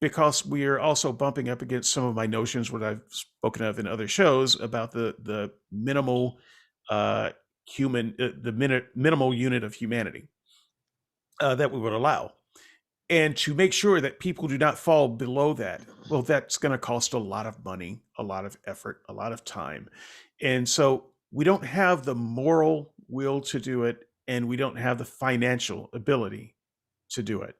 because we are also bumping up against some of my notions, what I've spoken of in other shows about the minimal minimal unit of humanity that we would allow. And to make sure that people do not fall below that, well, that's going to cost a lot of money, a lot of effort, a lot of time. And so we don't have the moral will to do it, and we don't have the financial ability to do it.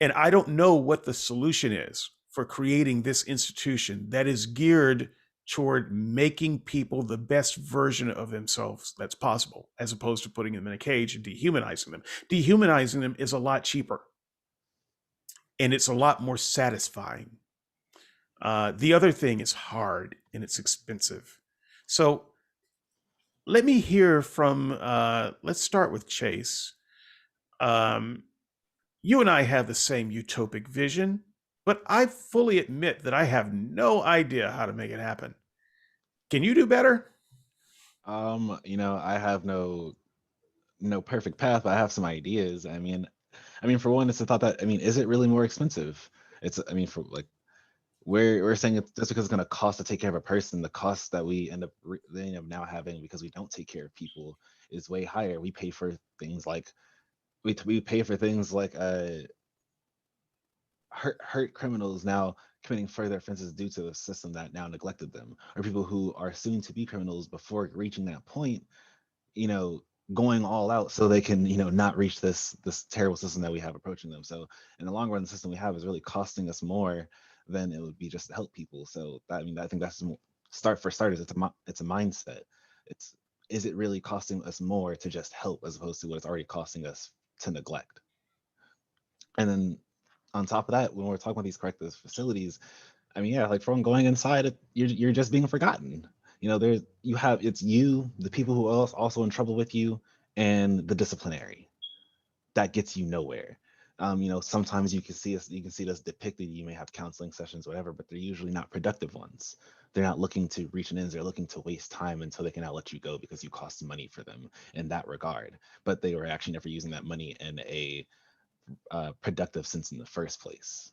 And I don't know what the solution is for creating this institution that is geared toward making people the best version of themselves that's possible, as opposed to putting them in a cage and dehumanizing them. Dehumanizing them is a lot cheaper, and it's a lot more satisfying. The other thing is hard and it's expensive. So let me hear from, let's start with Chase. You and I have the same utopic vision, but I fully admit that I have no idea how to make it happen. Can you do better? I have no perfect path, but I have some ideas. I mean, for one, it's the thought that, is it really more expensive? For like, we're saying it's just because it's going to cost to take care of a person, the cost that we end up now having because we don't take care of people is way higher. We pay for things like we pay for things like hurt criminals now committing further offenses due to the system that now neglected them, or people who are soon to be criminals before reaching that point, going all out so they can, not reach this terrible system that we have approaching them. So in the long run, the system we have is really costing us more than it would be just to help people. So I think that's for starters, it's a mindset. Is it really costing us more to just help as opposed to what it's already costing us to neglect? And then on top of that, when we're talking about these corrective facilities, like from going inside, you're just being forgotten. It's you, the people who are also in trouble with you, and the disciplinary. That gets you nowhere. Sometimes you can see this depicted. You may have counseling sessions, whatever, but they're usually not productive ones. They're not looking to reach an end. They're looking to waste time until they can now let you go because you cost money for them in that regard. But they were actually never using that money in a productive sense in the first place.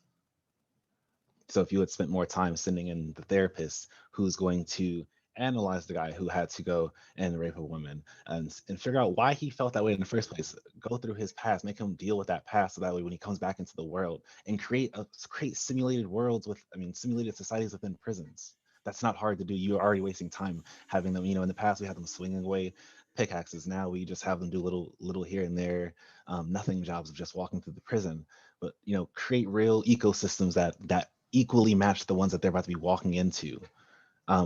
So if you had spent more time sending in the therapist who's going to analyze the guy who had to go and rape a woman and figure out why he felt that way in the first place, go through his past, make him deal with that past, so that way when he comes back into the world and create simulated worlds simulated societies within prisons. That's not hard to do. You're already wasting time having them, in the past we had them swinging away pickaxes. Now we just have them do little here and there, nothing jobs of just walking through the prison. But create real ecosystems that equally match the ones that they're about to be walking into.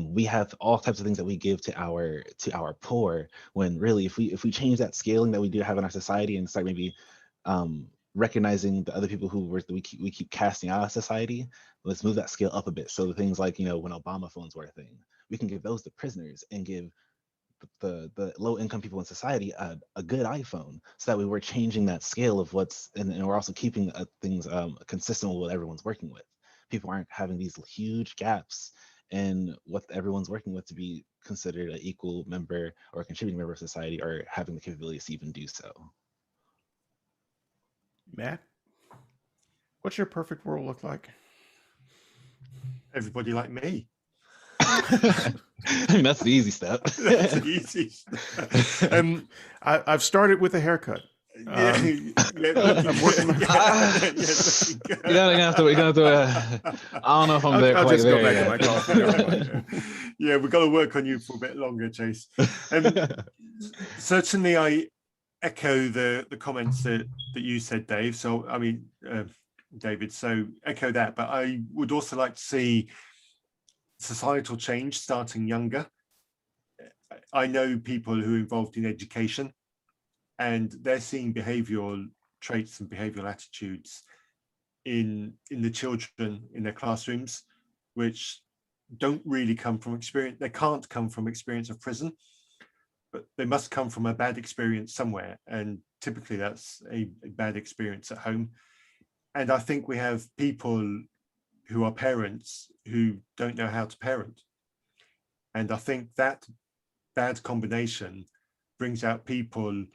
We have all types of things that we give to our poor, when really if we change that scaling that we do have in our society and start maybe recognizing the other people who we keep casting out of society, let's move that scale up a bit. So the things like, when Obama phones were a thing, we can give those to prisoners and give the low income people in society a good iPhone, so that way we're changing that scale of what's, and we're also keeping things consistent with what everyone's working with. People aren't having these huge gaps in what everyone's working with to be considered an equal member or a contributing member of society, or having the capabilities to even do so. Matt, what's your perfect world look like? Everybody like me. That's the easy step. That's the easy step. I've started with a haircut. I'm working. You're gonna have to. I don't know if I'm there. I'll quite just there go back yet. to my coffee. Never mind. Yeah, we've got to work on you for a bit longer, Chase. Certainly, I echo the comments that you said, Dave. So, David. So echo that. But I would also like to see societal change starting younger. I know people who are involved in education, and they're seeing behavioral traits and behavioral attitudes in the children in their classrooms, which don't really come from experience. They can't come from experience of prison, but they must come from a bad experience somewhere. And typically that's a bad experience at home. And I think we have people who are parents who don't know how to parent. And I think that bad combination brings out people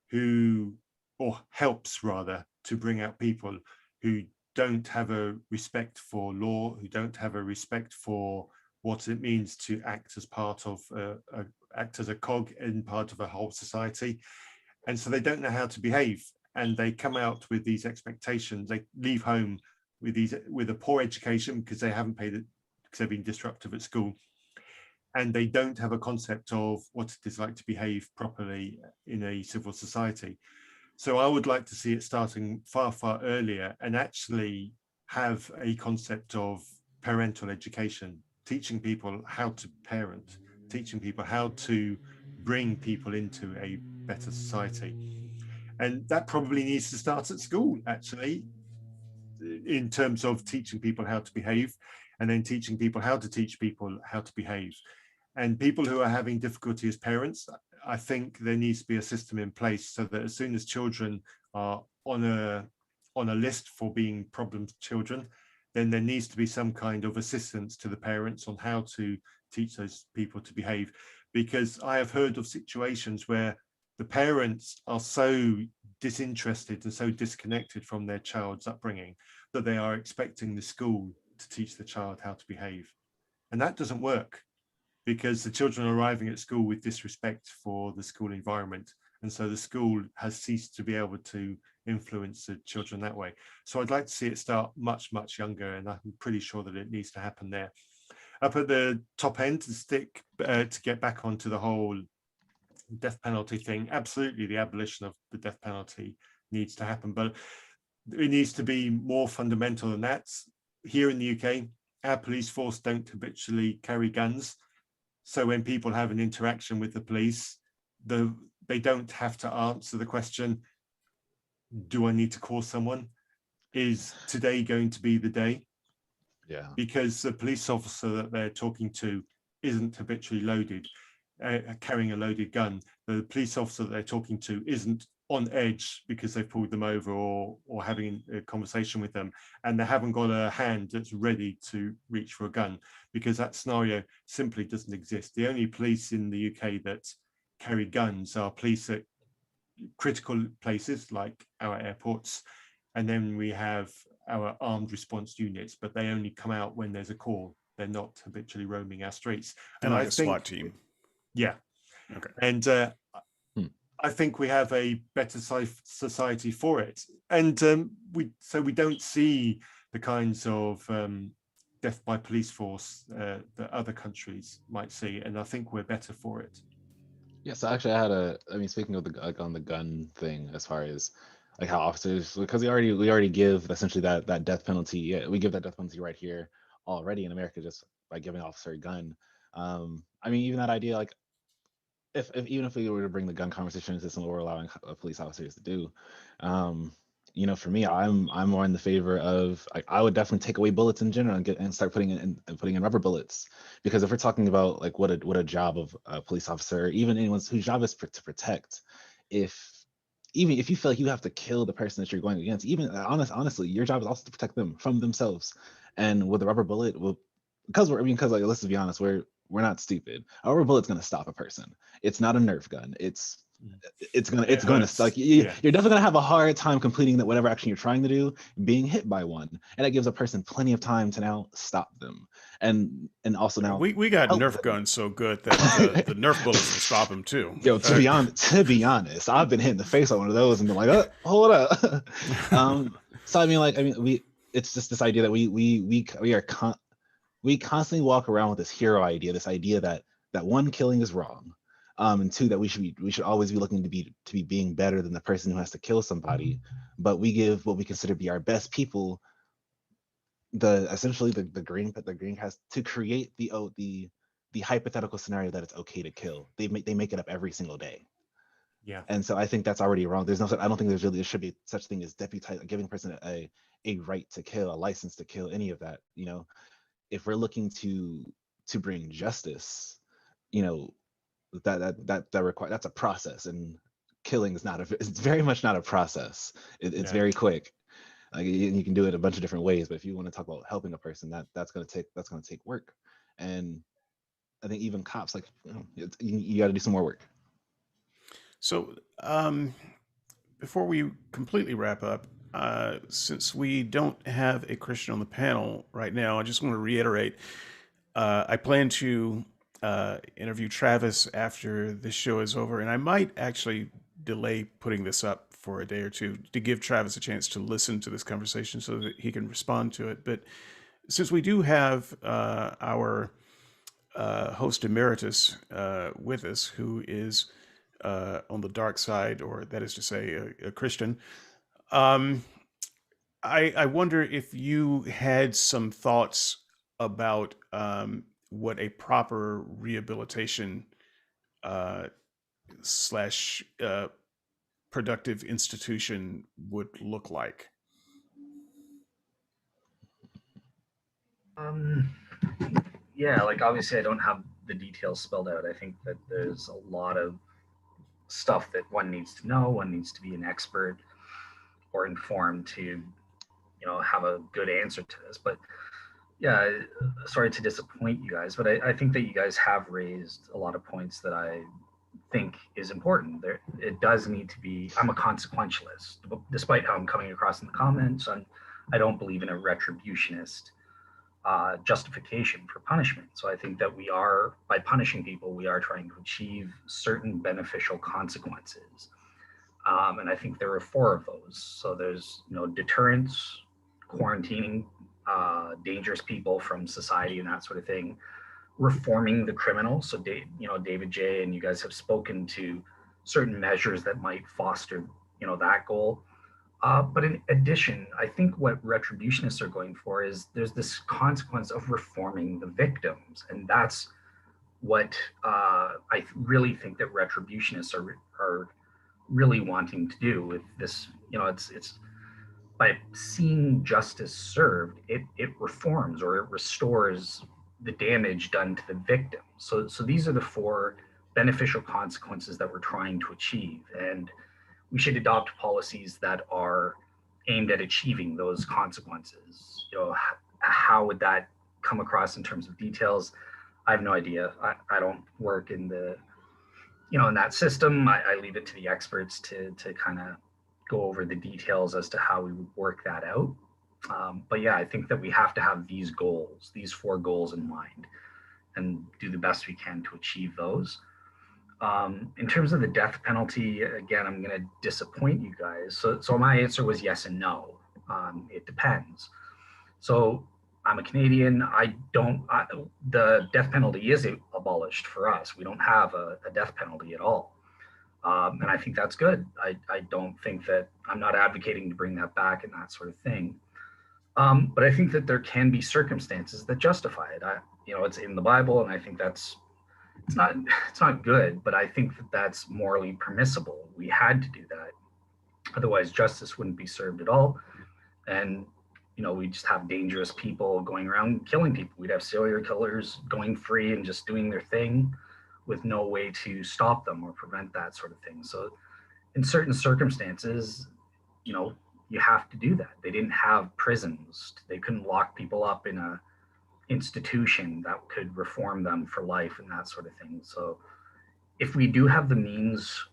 who, or helps rather, to bring out people who don't have a respect for law, who don't have a respect for what it means to act as part of act as a cog in part of a whole society. And so they don't know how to behave, and they come out with these expectations. They leave home with a poor education because they haven't paid it, because they've been disruptive at school, and they don't have a concept of what it is like to behave properly in a civil society. So I would like to see it starting far, far earlier, and actually have a concept of parental education, teaching people how to parent, teaching people how to bring people into a better society. And that probably needs to start at school, actually, in terms of teaching people how to behave, and then teaching people how to teach people how to behave. And people who are having difficulty as parents, I think there needs to be a system in place so that as soon as children are on a list for being problem children, then there needs to be some kind of assistance to the parents on how to teach those people to behave. Because I have heard of situations where the parents are so disinterested and so disconnected from their child's upbringing that they are expecting the school to teach the child how to behave. And that doesn't work, because the children are arriving at school with disrespect for the school environment. And so the school has ceased to be able to influence the children that way. So I'd like to see it start much, much younger, and I'm pretty sure that it needs to happen there. Up at the top end, to get back onto the whole death penalty thing, absolutely the abolition of the death penalty needs to happen, but it needs to be more fundamental than that. Here in the UK, our police force don't habitually carry guns. So when people have an interaction with the police, they don't have to answer the question, do I need to call someone? Is today going to be the day? Yeah. Because the police officer that they're talking to isn't habitually loaded, carrying a loaded gun. The police officer that they're talking to isn't on edge because they've pulled them over or having a conversation with them, and they haven't got a hand that's ready to reach for a gun, because that scenario simply doesn't exist. The only police in the UK that carry guns are police at critical places like our airports, and then we have our armed response units, but they only come out when there's a call. They're not habitually roaming our streets. And like I a think, SWAT team. yeah. Okay. And I think we have a better society for it. And we don't see the kinds of death by police force that other countries might see. And I think we're better for it. Yeah, so actually I mean, speaking of on the gun thing, as far as like how officers, because we already give essentially that death penalty. Yeah, we give that death penalty right here already in America just by giving an officer a gun. I mean, even that idea, like even if we were to bring the gun conversation into something we're allowing police officers to do, for me, I'm more in the favor of, like, I would definitely take away bullets in general and start putting in rubber bullets, because if we're talking about like what a job of a police officer, or even anyone whose job is to protect, even if you feel like you have to kill the person that you're going against, even honestly, your job is also to protect them from themselves. And with a rubber bullet, because like, let's be honest, we're not stupid. A rubber bullet's gonna stop a person. It's not a Nerf gun. It's gonna like you're definitely gonna have a hard time completing that whatever action you're trying to do, being hit by one, and that gives a person plenty of time to now stop them, and also now we got Nerf them. guns so good that the Nerf bullets will stop them too. Yo, to be honest, I've been hit in the face on one of those and been like, oh, hold up. So I mean, it's just this idea that we constantly walk around with this hero idea, this idea that one, killing is wrong, and two, that we should always be looking to be being better than the person who has to kill somebody, but we give what we consider to be our best people essentially the green has to create the hypothetical scenario that it's okay to kill. They make it up every single day. Yeah. And so I think that's already wrong. I don't think there should be such thing as giving a person a right to kill, a license to kill, any of that. If we're looking to bring justice, that's a process, and killing is it's very much not a process. It's very quick. Like, you can do it a bunch of different ways, but if you want to talk about helping a person, that's going to take work. And I think even cops, like, you got to do some more work. So before we completely wrap up, since we don't have a Christian on the panel right now, I just want to reiterate I plan to interview Travis after this show is over, and I might actually delay putting this up for a day or two to give Travis a chance to listen to this conversation so that he can respond to it. But since we do have our host emeritus with us, who is on the dark side, or that is to say, a Christian, um, I wonder if you had some thoughts about what a proper rehabilitation uh, slash productive institution would look like. Um, yeah, like obviously I don't have the details spelled out. I think that there's a lot of stuff that one needs to know. One needs to be an expert or informed to, have a good answer to this. But yeah, sorry to disappoint you guys, but I think that you guys have raised a lot of points that I think is important. There, it does need to be. I'm a consequentialist, despite how I'm coming across in the comments. I don't believe in a retributionist justification for punishment. So I think that we are, by punishing people, we are trying to achieve certain beneficial consequences. And I think there are four of those. So there's, deterrence, quarantining dangerous people from society and that sort of thing, reforming the criminal. So, David J. and you guys have spoken to certain measures that might foster, that goal. But in addition, I think what retributionists are going for is there's this consequence of reforming the victims, and that's what I really think that retributionists are really wanting to do with this. It's by seeing justice served, it reforms or it restores the damage done to the victim. So these are the four beneficial consequences that we're trying to achieve, and we should adopt policies that are aimed at achieving those consequences. How would that come across in terms of details? I have no idea. I don't work in the, in that system. I leave it to the experts to kind of go over the details as to how we would work that out. But yeah, I think that we have to have these goals, these four goals in mind, and do the best we can to achieve those. In terms of the death penalty, again, I'm going to disappoint you guys. So my answer was yes and no. It depends. So I'm a Canadian. The death penalty is abolished for us. We don't have a death penalty at all. And I think that's good. I don't think that I'm not advocating to bring that back and that sort of thing. But I think that there can be circumstances that justify it. It's in the Bible, and I think it's not good, but I think that that's morally permissible. We had to do that. Otherwise, justice wouldn't be served at all. And, we just have dangerous people going around killing people. We'd have serial killers going free and just doing their thing with no way to stop them or prevent that sort of thing. So in certain circumstances, you have to do that. They didn't have prisons. They couldn't lock people up in a institution that could reform them for life and that sort of thing. So if we do have the means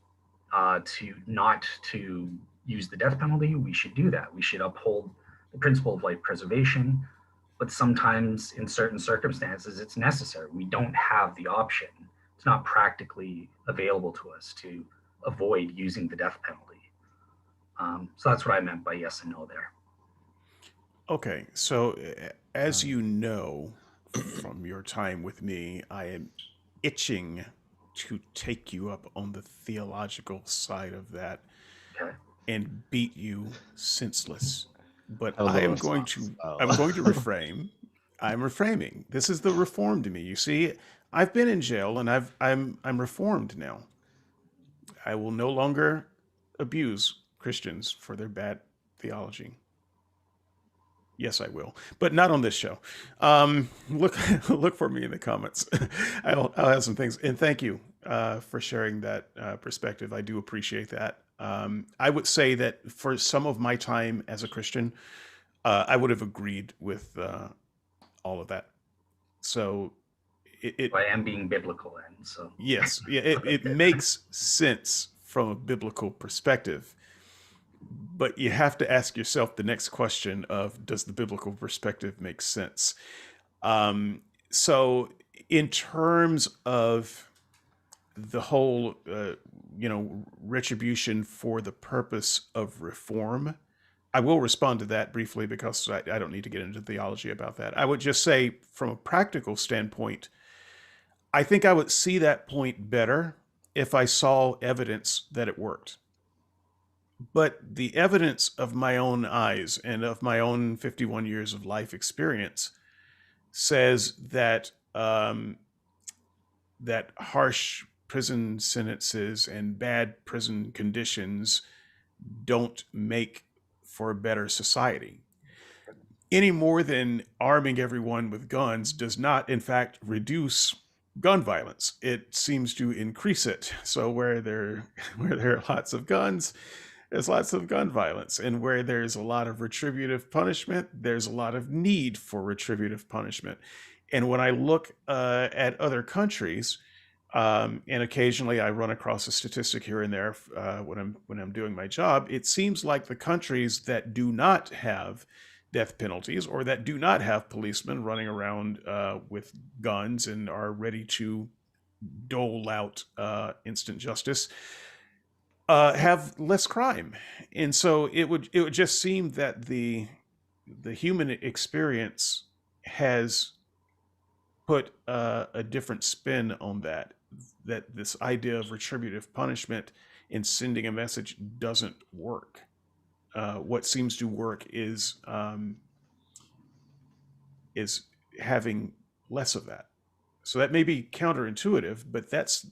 to not to use the death penalty, we should do that. We should uphold the principle of life preservation, but sometimes in certain circumstances it's necessary. We don't have the option. It's not practically available to us to avoid using the death penalty. So that's what I meant by yes and no there. Okay, so as you know from your time with me, I am itching to take you up on the theological side of that Okay. and beat you senseless. But That was I a am going to response. Oh. I'm going to reframe. I'm reframing. This is the reformed me. You see, I've been in jail and I'm reformed now. I will no longer abuse Christians for their bad theology. Yes, I will, but not on this show. Look, look for me in the comments. I'll have some things, and thank you for sharing that perspective. I do appreciate that. I would say that for some of my time as a Christian, I would have agreed with all of that. So I am being biblical then. So yes, yeah, it makes sense from a biblical perspective. but you have to ask yourself the next question of, does the biblical perspective make sense? So in terms of the whole, retribution for the purpose of reform, I will respond to that briefly because I don't need to get into theology about that. I would just say, from a practical standpoint, I think I would see that point better if I saw evidence that it worked. But the evidence of my own eyes and of my own 51 years of life experience says that that harsh prison sentences and bad prison conditions don't make for a better society. Any more than arming everyone with guns does not, in fact, reduce gun violence. It seems to increase it. So where there are lots of guns, there's lots of gun violence. And where there's a lot of retributive punishment, there's a lot of need for retributive punishment. And when I look at other countries, and occasionally I run across a statistic here and there when I'm doing my job, it seems like the countries that do not have death penalties, or that do not have policemen running around with guns and are ready to dole out instant justice, have less crime. And so it would just seem that the human experience has put a different spin on that this idea of retributive punishment in sending a message doesn't work. What seems to work is having less of that. So that may be counterintuitive, but that's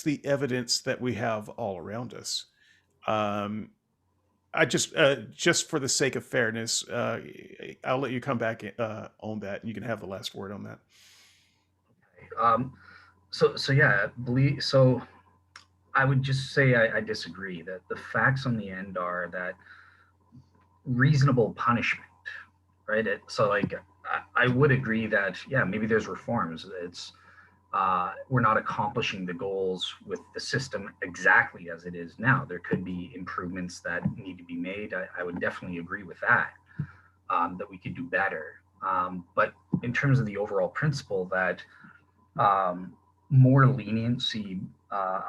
the evidence that we have all around us. I just for the sake of fairness, I'll let you come back on that, and you can have the last word on that. So yeah, so I would just say I disagree that the facts on the end are that reasonable punishment, right? So like I would agree that yeah, maybe there's reforms. It's we're not accomplishing the goals with the system exactly as it is now. There could be improvements that need to be made. I would definitely agree with that, that we could do better. But in terms of the overall principle that more leniency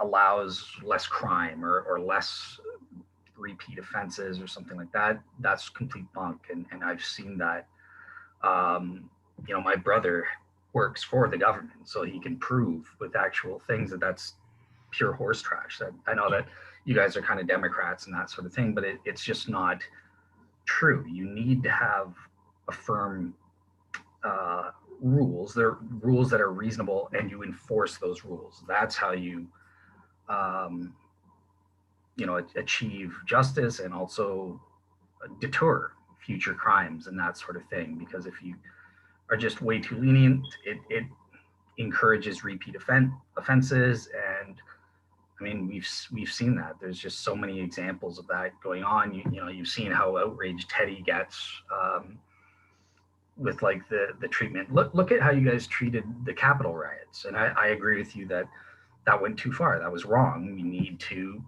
allows less crime or less repeat offenses or something like that, that's complete bunk. And I've seen that. My brother works for the government, so he can prove with actual things that that's pure horse trash. That I know that you guys are kind of Democrats and that sort of thing, but it's just not true. You need to have a firm rules. They're rules that are reasonable, and you enforce those rules. That's how you, achieve justice and also deter future crimes and that sort of thing. Because if you are just way too lenient, it encourages repeat offenses. And I mean, we've seen that. There's just so many examples of that going on. You've seen how outraged Teddy gets with like the treatment. Look at how you guys treated the Capitol riots, and I agree with you that went too far. That was wrong. We need to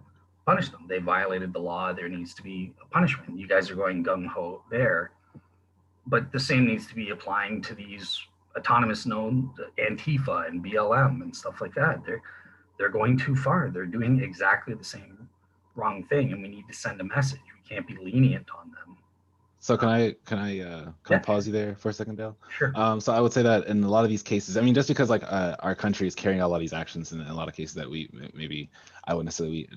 punish them. They violated the law. There needs to be a punishment. You guys are going gung ho there, but the same needs to be applying to these autonomous known Antifa and BLM and stuff like that. They're going too far. They're doing exactly the same wrong thing, and we need to send a message. We can't be lenient on them. So can I pause you there for a second, Dale? Sure. So I would say that in a lot of these cases, I mean, just because like our country is carrying out a lot of these actions in a lot of cases that we maybe I wouldn't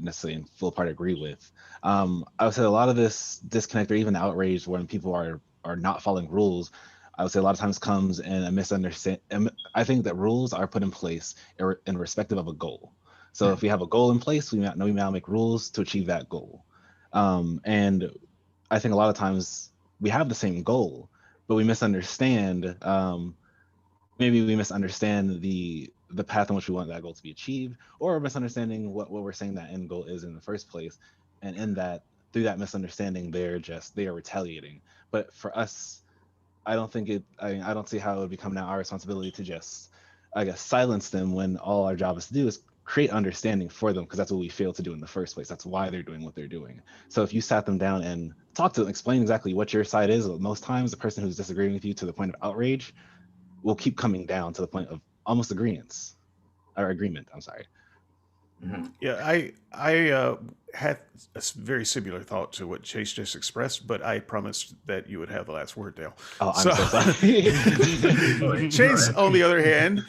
necessarily in full part agree with. I would say a lot of this disconnect or even outrage when people are not following rules, I would say a lot of times comes in a misunderstanding. I think that rules are put in place in respective of a goal. So if we have a goal in place, we now make rules to achieve that goal. And I think a lot of times we have the same goal, but we misunderstand. Maybe we misunderstand the path in which we want that goal to be achieved, or misunderstanding what we're saying that end goal is in the first place. And through that misunderstanding, they are retaliating. But for us, I don't see how it would become now our responsibility to just, I guess, silence them when all our job is to do is create understanding for them, because that's what we failed to do in the first place. That's why they're doing what they're doing. So if you sat them down and talked to them, explain exactly what your side is, most times the person who's disagreeing with you to the point of outrage will keep coming down to the point of almost agreement. I'm sorry. Yeah, I had a very similar thought to what Chase just expressed, but I promised that you would have the last word, Dale. Oh, I'm so sorry. Chase, on the other hand,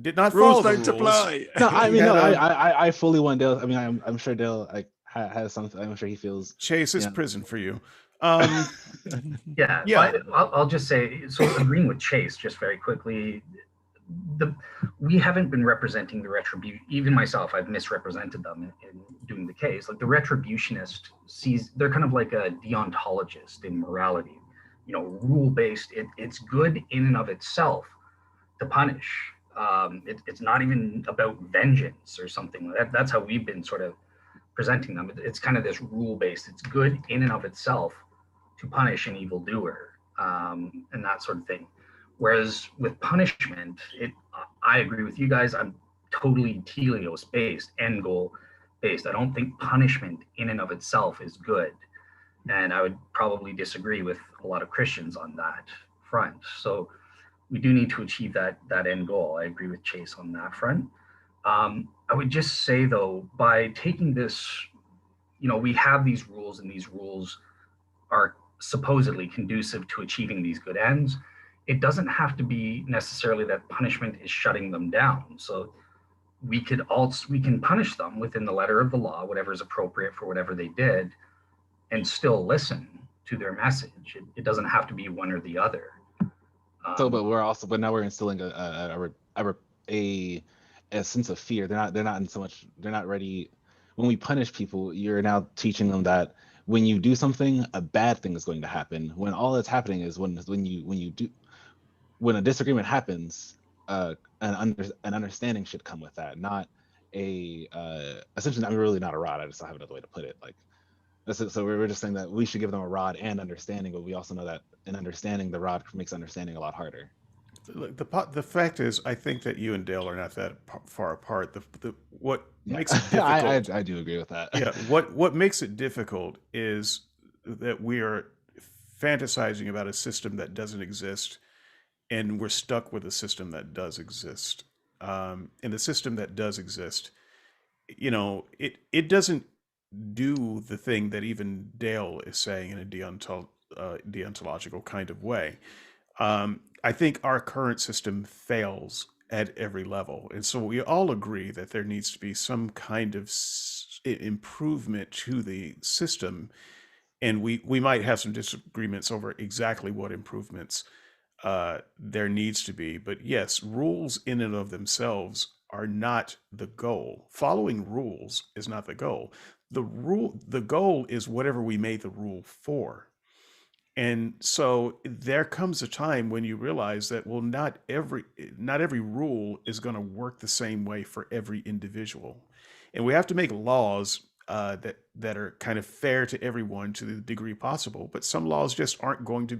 did not Rules follow the don't rules. apply. No, I mean, Had no, a- I fully want Dale. I mean, I'm sure Dale like has something. I'm sure he feels. Chase is Yeah. prison for you. Yeah, Yeah. I'll just say, so agreeing with Chase just very quickly, we haven't been representing the retribution. Even myself, I've misrepresented them in doing the case. Like the retributionist sees, they're kind of like a deontologist in morality, rule based. It's good in and of itself to punish. It's not even about vengeance or something like that. That's how we've been sort of presenting them. It's kind of this rule based. It's good in and of itself to punish an evildoer, and that sort of thing. Whereas with punishment, I agree with you guys. I'm totally teleos based, end goal based. I don't think punishment in and of itself is good, and I would probably disagree with a lot of Christians on that front. So we do need to achieve that end goal. I agree with Chase on that front. I would just say though, by taking this, we have these rules, and these rules are supposedly conducive to achieving these good ends. It doesn't have to be necessarily that punishment is shutting them down. So we can punish them within the letter of the law, whatever is appropriate for whatever they did, and still listen to their message. It doesn't have to be one or the other. But now we're instilling a sense of fear. They're not ready. When we punish people, you're now teaching them that when you do something, a bad thing is going to happen. When all that's happening is when a disagreement happens, an understanding should come with that, not essentially. I'm really not a rod. I just don't have another way to put it. Like so we're just saying that we should give them a rod and understanding, but we also know that in understanding, the rod makes understanding a lot harder. Look, the fact is, I think that you and Dale are not that far apart. What makes it difficult? I do agree with that. Yeah, what makes it difficult is that we are fantasizing about a system that doesn't exist, and we're stuck with a system that does exist. And the system that does exist, it doesn't do the thing that even Dale is saying in a deontological kind of way. I think our current system fails at every level. And so we all agree that there needs to be some kind of improvement to the system. And we might have some disagreements over exactly what improvements there needs to be. But yes, rules in and of themselves are not the goal. Following rules is not the goal. The goal is whatever we made the rule for. And so there comes a time when you realize that, well, not every rule is going to work the same way for every individual, and we have to make laws that are kind of fair to everyone to the degree possible. But some laws just aren't going to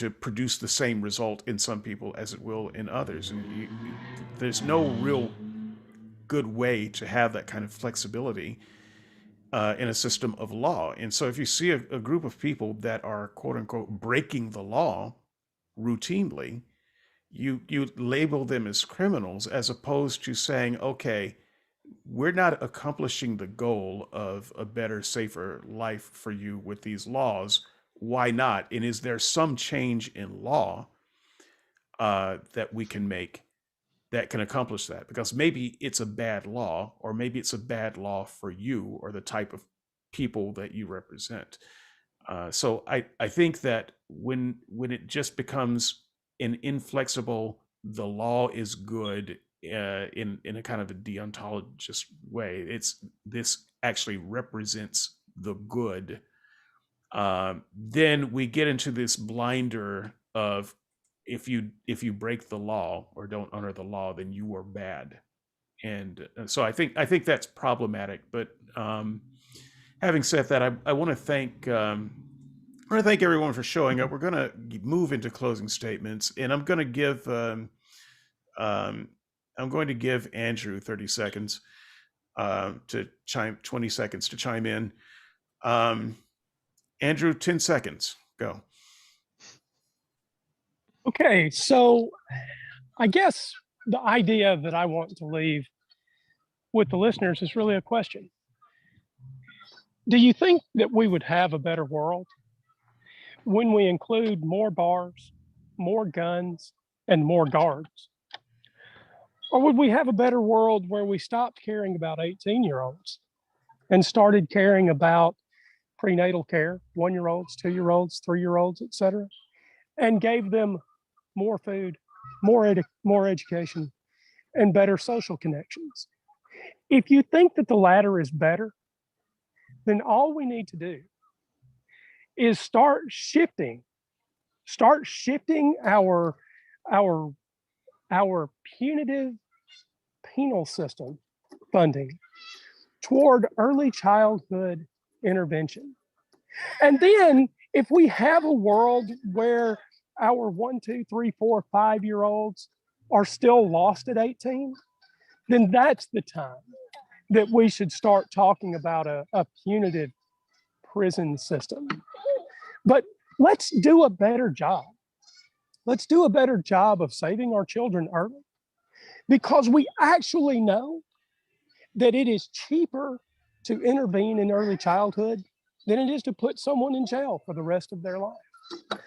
produce the same result in some people as it will in others, and there's no real good way to have that kind of flexibility in a system of law. And so if you see a group of people that are, quote unquote, breaking the law routinely, you label them as criminals, as opposed to saying, okay, we're not accomplishing the goal of a better, safer life for you with these laws. Why not? And is there some change in law that we can make that can accomplish that? Because maybe it's a bad law, or maybe it's a bad law for you or the type of people that you represent. So I think that when it just becomes an inflexible, the law is good in a kind of a deontologist way, this actually represents the good. Then we get into this blinder of, if you break the law or don't honor the law, then you are bad. And so I think that's problematic. But having said that, I want to thank everyone for showing up. We're going to move into closing statements, and I'm going to give I'm going to give Andrew 30 seconds to chime, 20 seconds to chime in. Andrew, 10 seconds. Go. Okay, so I guess the idea that I want to leave with the listeners is really a question. Do you think that we would have a better world when we include more bars, more guns, and more guards? Or would we have a better world where we stopped caring about 18-year-olds and started caring about prenatal care, 1-year-olds, 2-year-olds, 3-year-olds, et cetera, and gave them more food, more education, and better social connections? If you think that the latter is better, then all we need to do is start shifting our punitive penal system funding toward early childhood intervention. And then if we have a world where our 1, 2, 3, 4, 5-year-olds are still lost at 18, then that's the time that we should start talking about a punitive prison system. But let's do a better job. Let's do a better job of saving our children early, because we actually know that it is cheaper to intervene in early childhood than it is to put someone in jail for the rest of their life.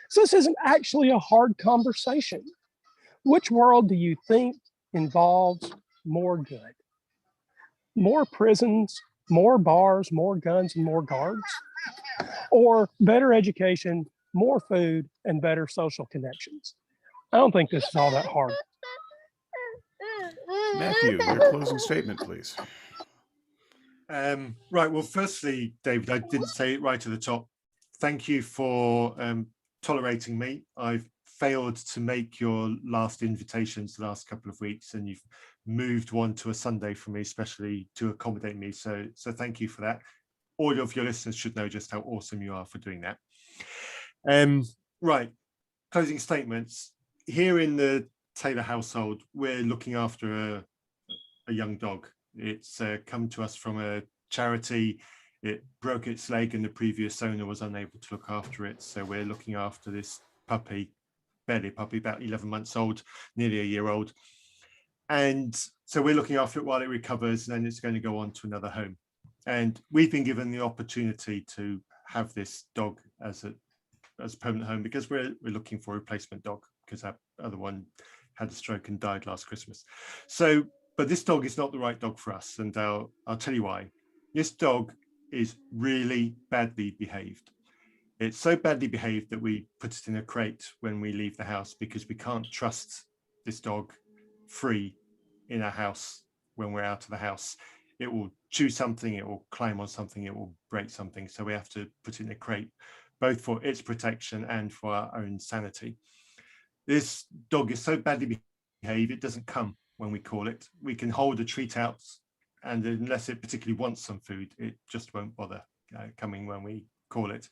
So this isn't actually a hard conversation. Which world do you think involves more good? More prisons, more bars, more guns, and more guards? Or better education, more food, and better social connections? I don't think this is all that hard. Matthew, your closing statement, please. Right. Well, firstly, David, I didn't say it right at the top. Thank you for tolerating me. I've failed to make your last invitations the last couple of weeks, and you've moved one to a Sunday for me, especially to accommodate me. So thank you for that. All of your listeners should know just how awesome you are for doing that. Right. Closing statements. Here in the Taylor household, we're looking after a young dog. It's come to us from a charity. It broke its leg and the previous owner was unable to look after it. So we're looking after this puppy, barely a puppy, about 11 months old, nearly a year old. And so we're looking after it while it recovers, and then it's going to go on to another home. And we've been given the opportunity to have this dog as a permanent home because we're looking for a replacement dog, because our other one had a stroke and died last Christmas. So, but this dog is not the right dog for us, and I'll tell you why. This dog is really badly behaved. It's so badly behaved that we put it in a crate when we leave the house, because we can't trust this dog free in our house when we're out of the house. It will chew something, it will climb on something, it will break something. So we have to put it in a crate, both for its protection and for our own sanity. This dog is so badly behaved, it doesn't come when we call it. We can hold a treat out, and unless it particularly wants some food, it just won't bother coming when we call it.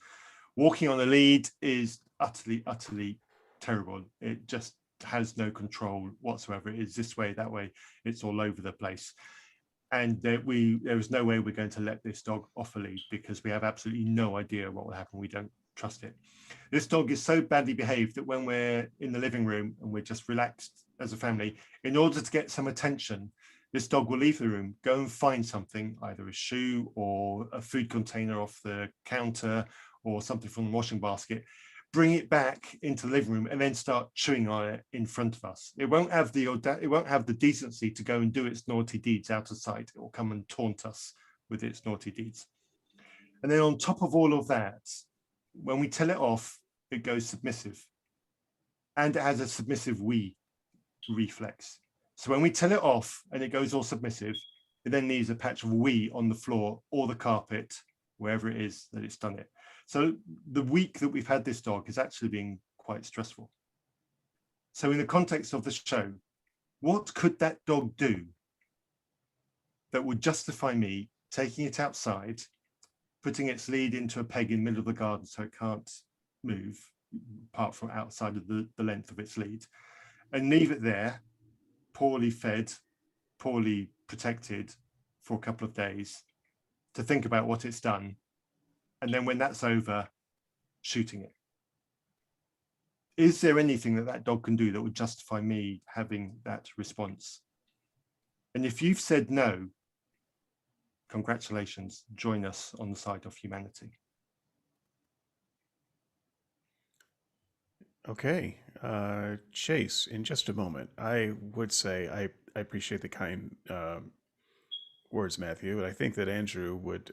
Walking on a lead is utterly terrible. It just has no control whatsoever. It is this way, that way. It's all over the place. And there is no way we're going to let this dog off a lead, because we have absolutely no idea what will happen. We don't trust it. This dog is so badly behaved that when we're in the living room and we're just relaxed as a family, in order to get some attention, this dog will leave the room, go and find something, either a shoe or a food container off the counter or something from the washing basket, bring it back into the living room, and then start chewing on it in front of us. It won't have the decency to go and do its naughty deeds out of sight. It will come and taunt us with its naughty deeds. And then on top of all of that, when we tell it off, it goes submissive, and it has a submissive we reflex. So when we tell it off and it goes all submissive, it then leaves a patch of we on the floor or the carpet, wherever it is that it's done it. So the week that we've had this dog has actually been quite stressful. So in the context of the show, what could that dog do that would justify me taking it outside, putting its lead into a peg in the middle of the garden so it can't move, apart from outside of the length of its lead, and leave it there, poorly fed, poorly protected for a couple of days to think about what it's done, and then when that's over, shooting it. Is there anything that that dog can do that would justify me having that response? And if you've said no, congratulations, join us on the side of humanity. Okay, Chase, in just a moment, I would say I appreciate the kind words, Matthew, but I think that Andrew would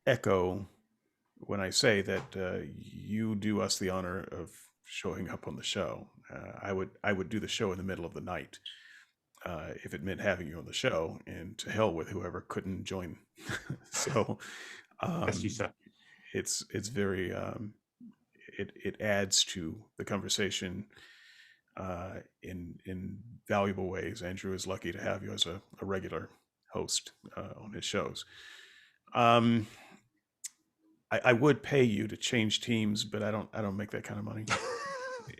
echo when I say that you do us the honor of showing up on the show. I would do the show in the middle of the night if it meant having you on the show, and to hell with whoever couldn't join. So Yes, you sir. it's very it adds to the conversation in valuable ways. Andrew is lucky to have you as a regular host on his shows. I would pay you to change teams, but I don't make that kind of money.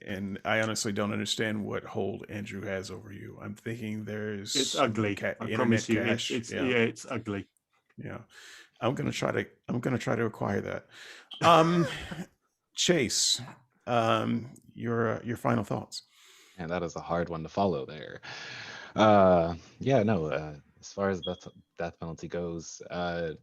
And I honestly don't understand what hold Andrew has over you. I'm thinking there's It's ugly. I promise you, cash. it's it's ugly. Yeah. I'm gonna try to acquire that. Chase, your final thoughts. And that is a hard one to follow there. Yeah, no, as far as death penalty goes, I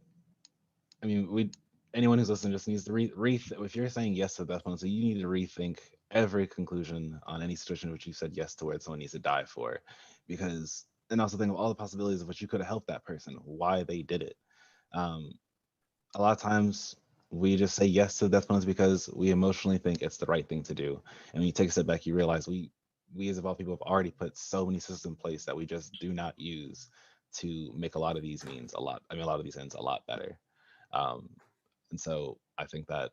mean, anyone who's listening just needs to if you're saying yes to the death penalty, you need to rethink every conclusion on any situation which you said yes to where someone needs to die for, and also think of all the possibilities of what you could have helped that person, why they did it. A lot of times we just say yes to the death penalty because we emotionally think it's the right thing to do. And when you take a step back, you realize we as evolved people have already put so many systems in place that we just do not use to make a lot of these ends a lot better. And so I think that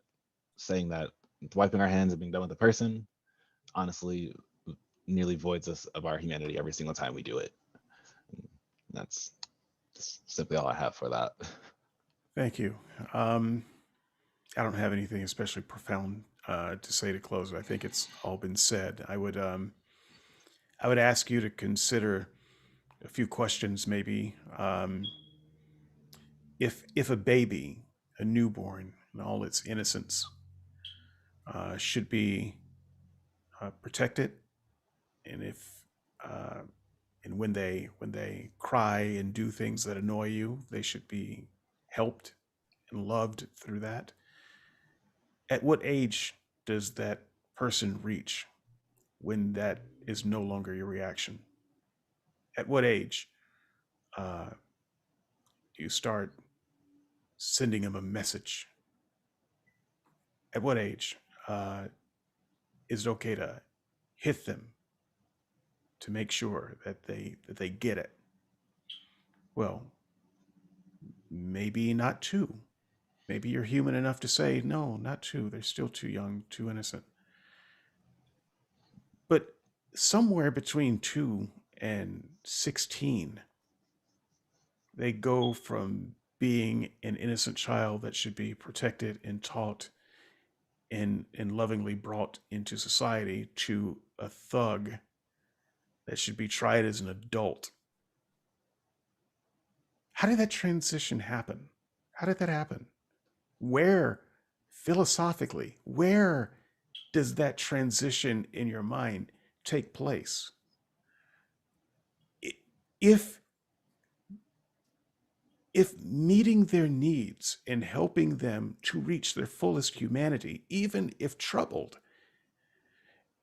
saying that wiping our hands and being done with the person, honestly, nearly voids us of our humanity every single time we do it. And that's just simply all I have for that. Thank you. I don't have anything especially profound to say to close. I think it's all been said. I would ask you to consider a few questions, maybe. If a baby, a newborn, in all its innocence, should be protected, and when they cry and do things that annoy you, they should be helped and loved through that. At what age does that person reach when that is no longer your reaction? At what age do you start sending them a message? At what age is it okay to hit them to make sure that they get it? Well, maybe not two. Maybe you're human enough to say, no, not two. They're still too young, too innocent. But somewhere between 2 and 16, they go from being an innocent child that should be protected and taught and lovingly brought into society to a thug that should be tried as an adult. How did that transition happen? How did that happen? Where, philosophically, where does that transition in your mind take place? If meeting their needs and helping them to reach their fullest humanity, even if troubled,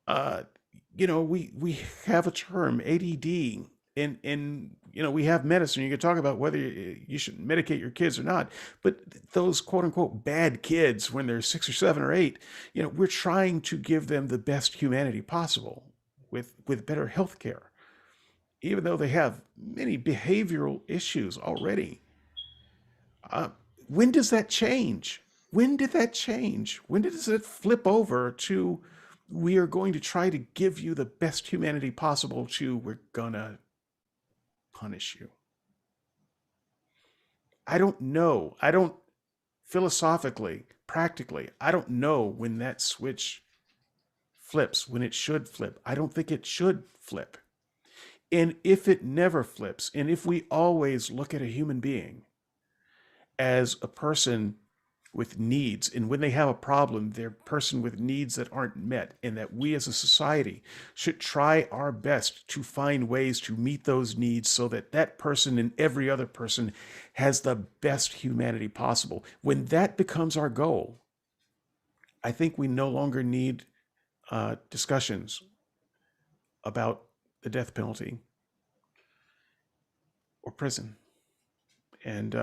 we have a term, ADD, and we have medicine. You can talk about whether you should medicate your kids or not, but those quote unquote bad kids, when they're 6 or 7 or 8, we're trying to give them the best humanity possible with better health care, even though they have many behavioral issues already. When does that change? When did that change? When does it flip over to, we are going to try to give you the best humanity possible, to, we're gonna punish you? I don't know. I don't, philosophically, practically, I don't know when that switch flips, when it should flip. I don't think it should flip. And if it never flips, and if we always look at a human being as a person with needs, and when they have a problem, they're a person with needs that aren't met, and that we as a society should try our best to find ways to meet those needs so that that person and every other person has the best humanity possible. When that becomes our goal, I think we no longer need discussions about the death penalty or prison. And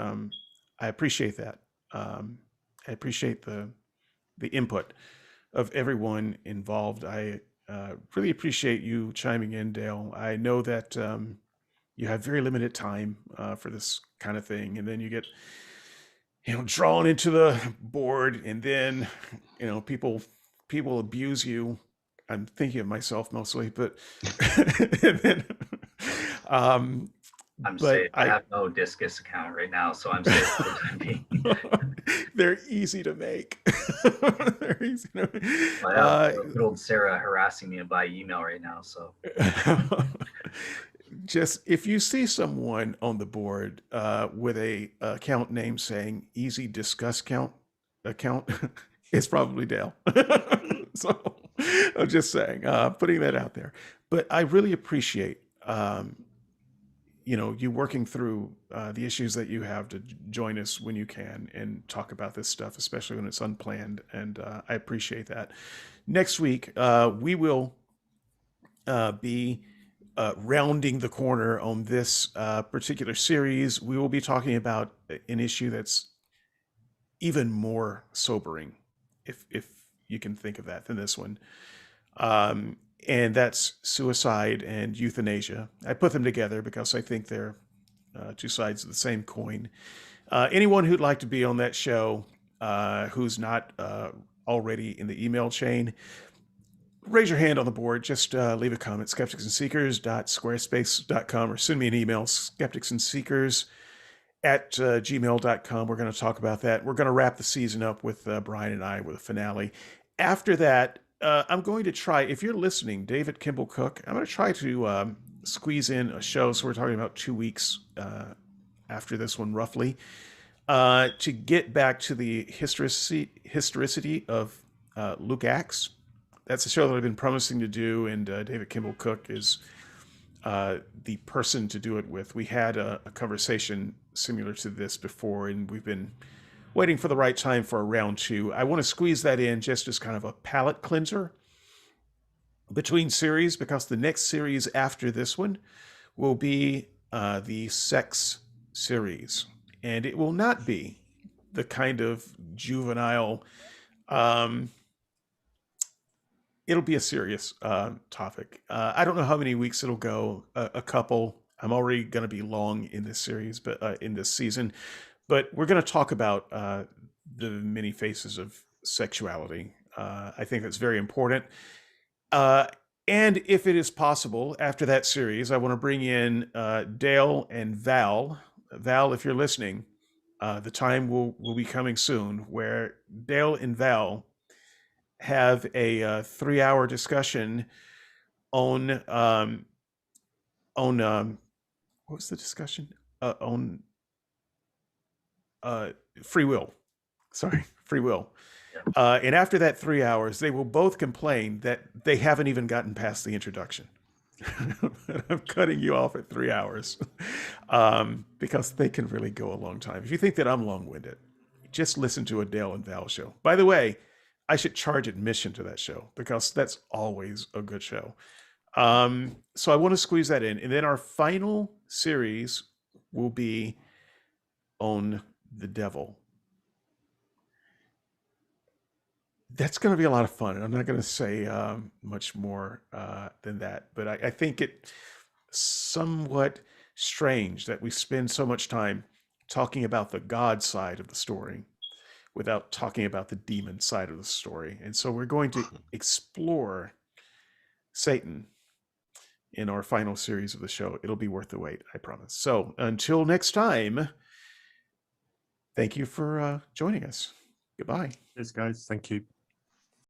I appreciate that. I appreciate the input of everyone involved. I really appreciate you chiming in, Dale. I know that you have very limited time for this kind of thing, and then you get drawn into the board, and then people abuse you. I'm thinking of myself mostly, but and then, I'm but safe. I have no Discus account right now, so I'm safe for the time being. They're easy to make. They're easy to make. I have good old Sarah harassing me by email right now. So just if you see someone on the board with a account name saying "Easy Discuss account," it's probably Dale. So I'm just saying, putting that out there. But I really appreciate you working through the issues that you have to join us when you can and talk about this stuff, especially when it's unplanned. And I appreciate that. Next week, we will be rounding the corner on this particular series. We will be talking about an issue that's even more sobering, if you can think of that, than this one. And that's suicide and euthanasia. I put them together because I think they're two sides of the same coin. Anyone who'd like to be on that show who's not already in the email chain, raise your hand on the board. Just leave a comment, skepticsandseekers.squarespace.com, or send me an email, skepticsandseekers@gmail.com. We're going to talk about that. We're going to wrap the season up with Brian and I with a finale. After that, I'm going to try, if you're listening, David Kimball Cook, I'm going to try to squeeze in a show. So we're talking about 2 weeks after this one, roughly, to get back to the historicity of Luke Acts. That's a show that I've been promising to do, and David Kimball Cook is the person to do it with. We had a conversation similar to this before, and we've been waiting for the right time for a round 2. I want to squeeze that in just as kind of a palate cleanser between series, because the next series after this one will be the sex series. And it will not be the kind of juvenile, it'll be a serious topic. I don't know how many weeks it'll go, a couple. I'm already going to be long in this series, but in this season. But we're going to talk about the many faces of sexuality. I think that's very important. And if it is possible, after that series, I want to bring in Dale and Val. Val, if you're listening, the time will be coming soon where Dale and Val have a 3-hour discussion on what was the discussion? On free will. Sorry, free will. And after that 3 hours, they will both complain that they haven't even gotten past the introduction. I'm cutting you off at 3 hours because they can really go a long time. If you think that I'm long-winded, just listen to a Dale and Val show. By the way, I should charge admission to that show because that's always a good show. So I want to squeeze that in. And then our final series will be on the devil. That's going to be a lot of fun. And I'm not going to say much more than that. But I think it's somewhat strange that we spend so much time talking about the God side of the story without talking about the demon side of the story. And so we're going to explore Satan in our final series of the show. It'll be worth the wait, I promise. So until next time, thank you for joining us. Goodbye. Yes, guys. Thank you.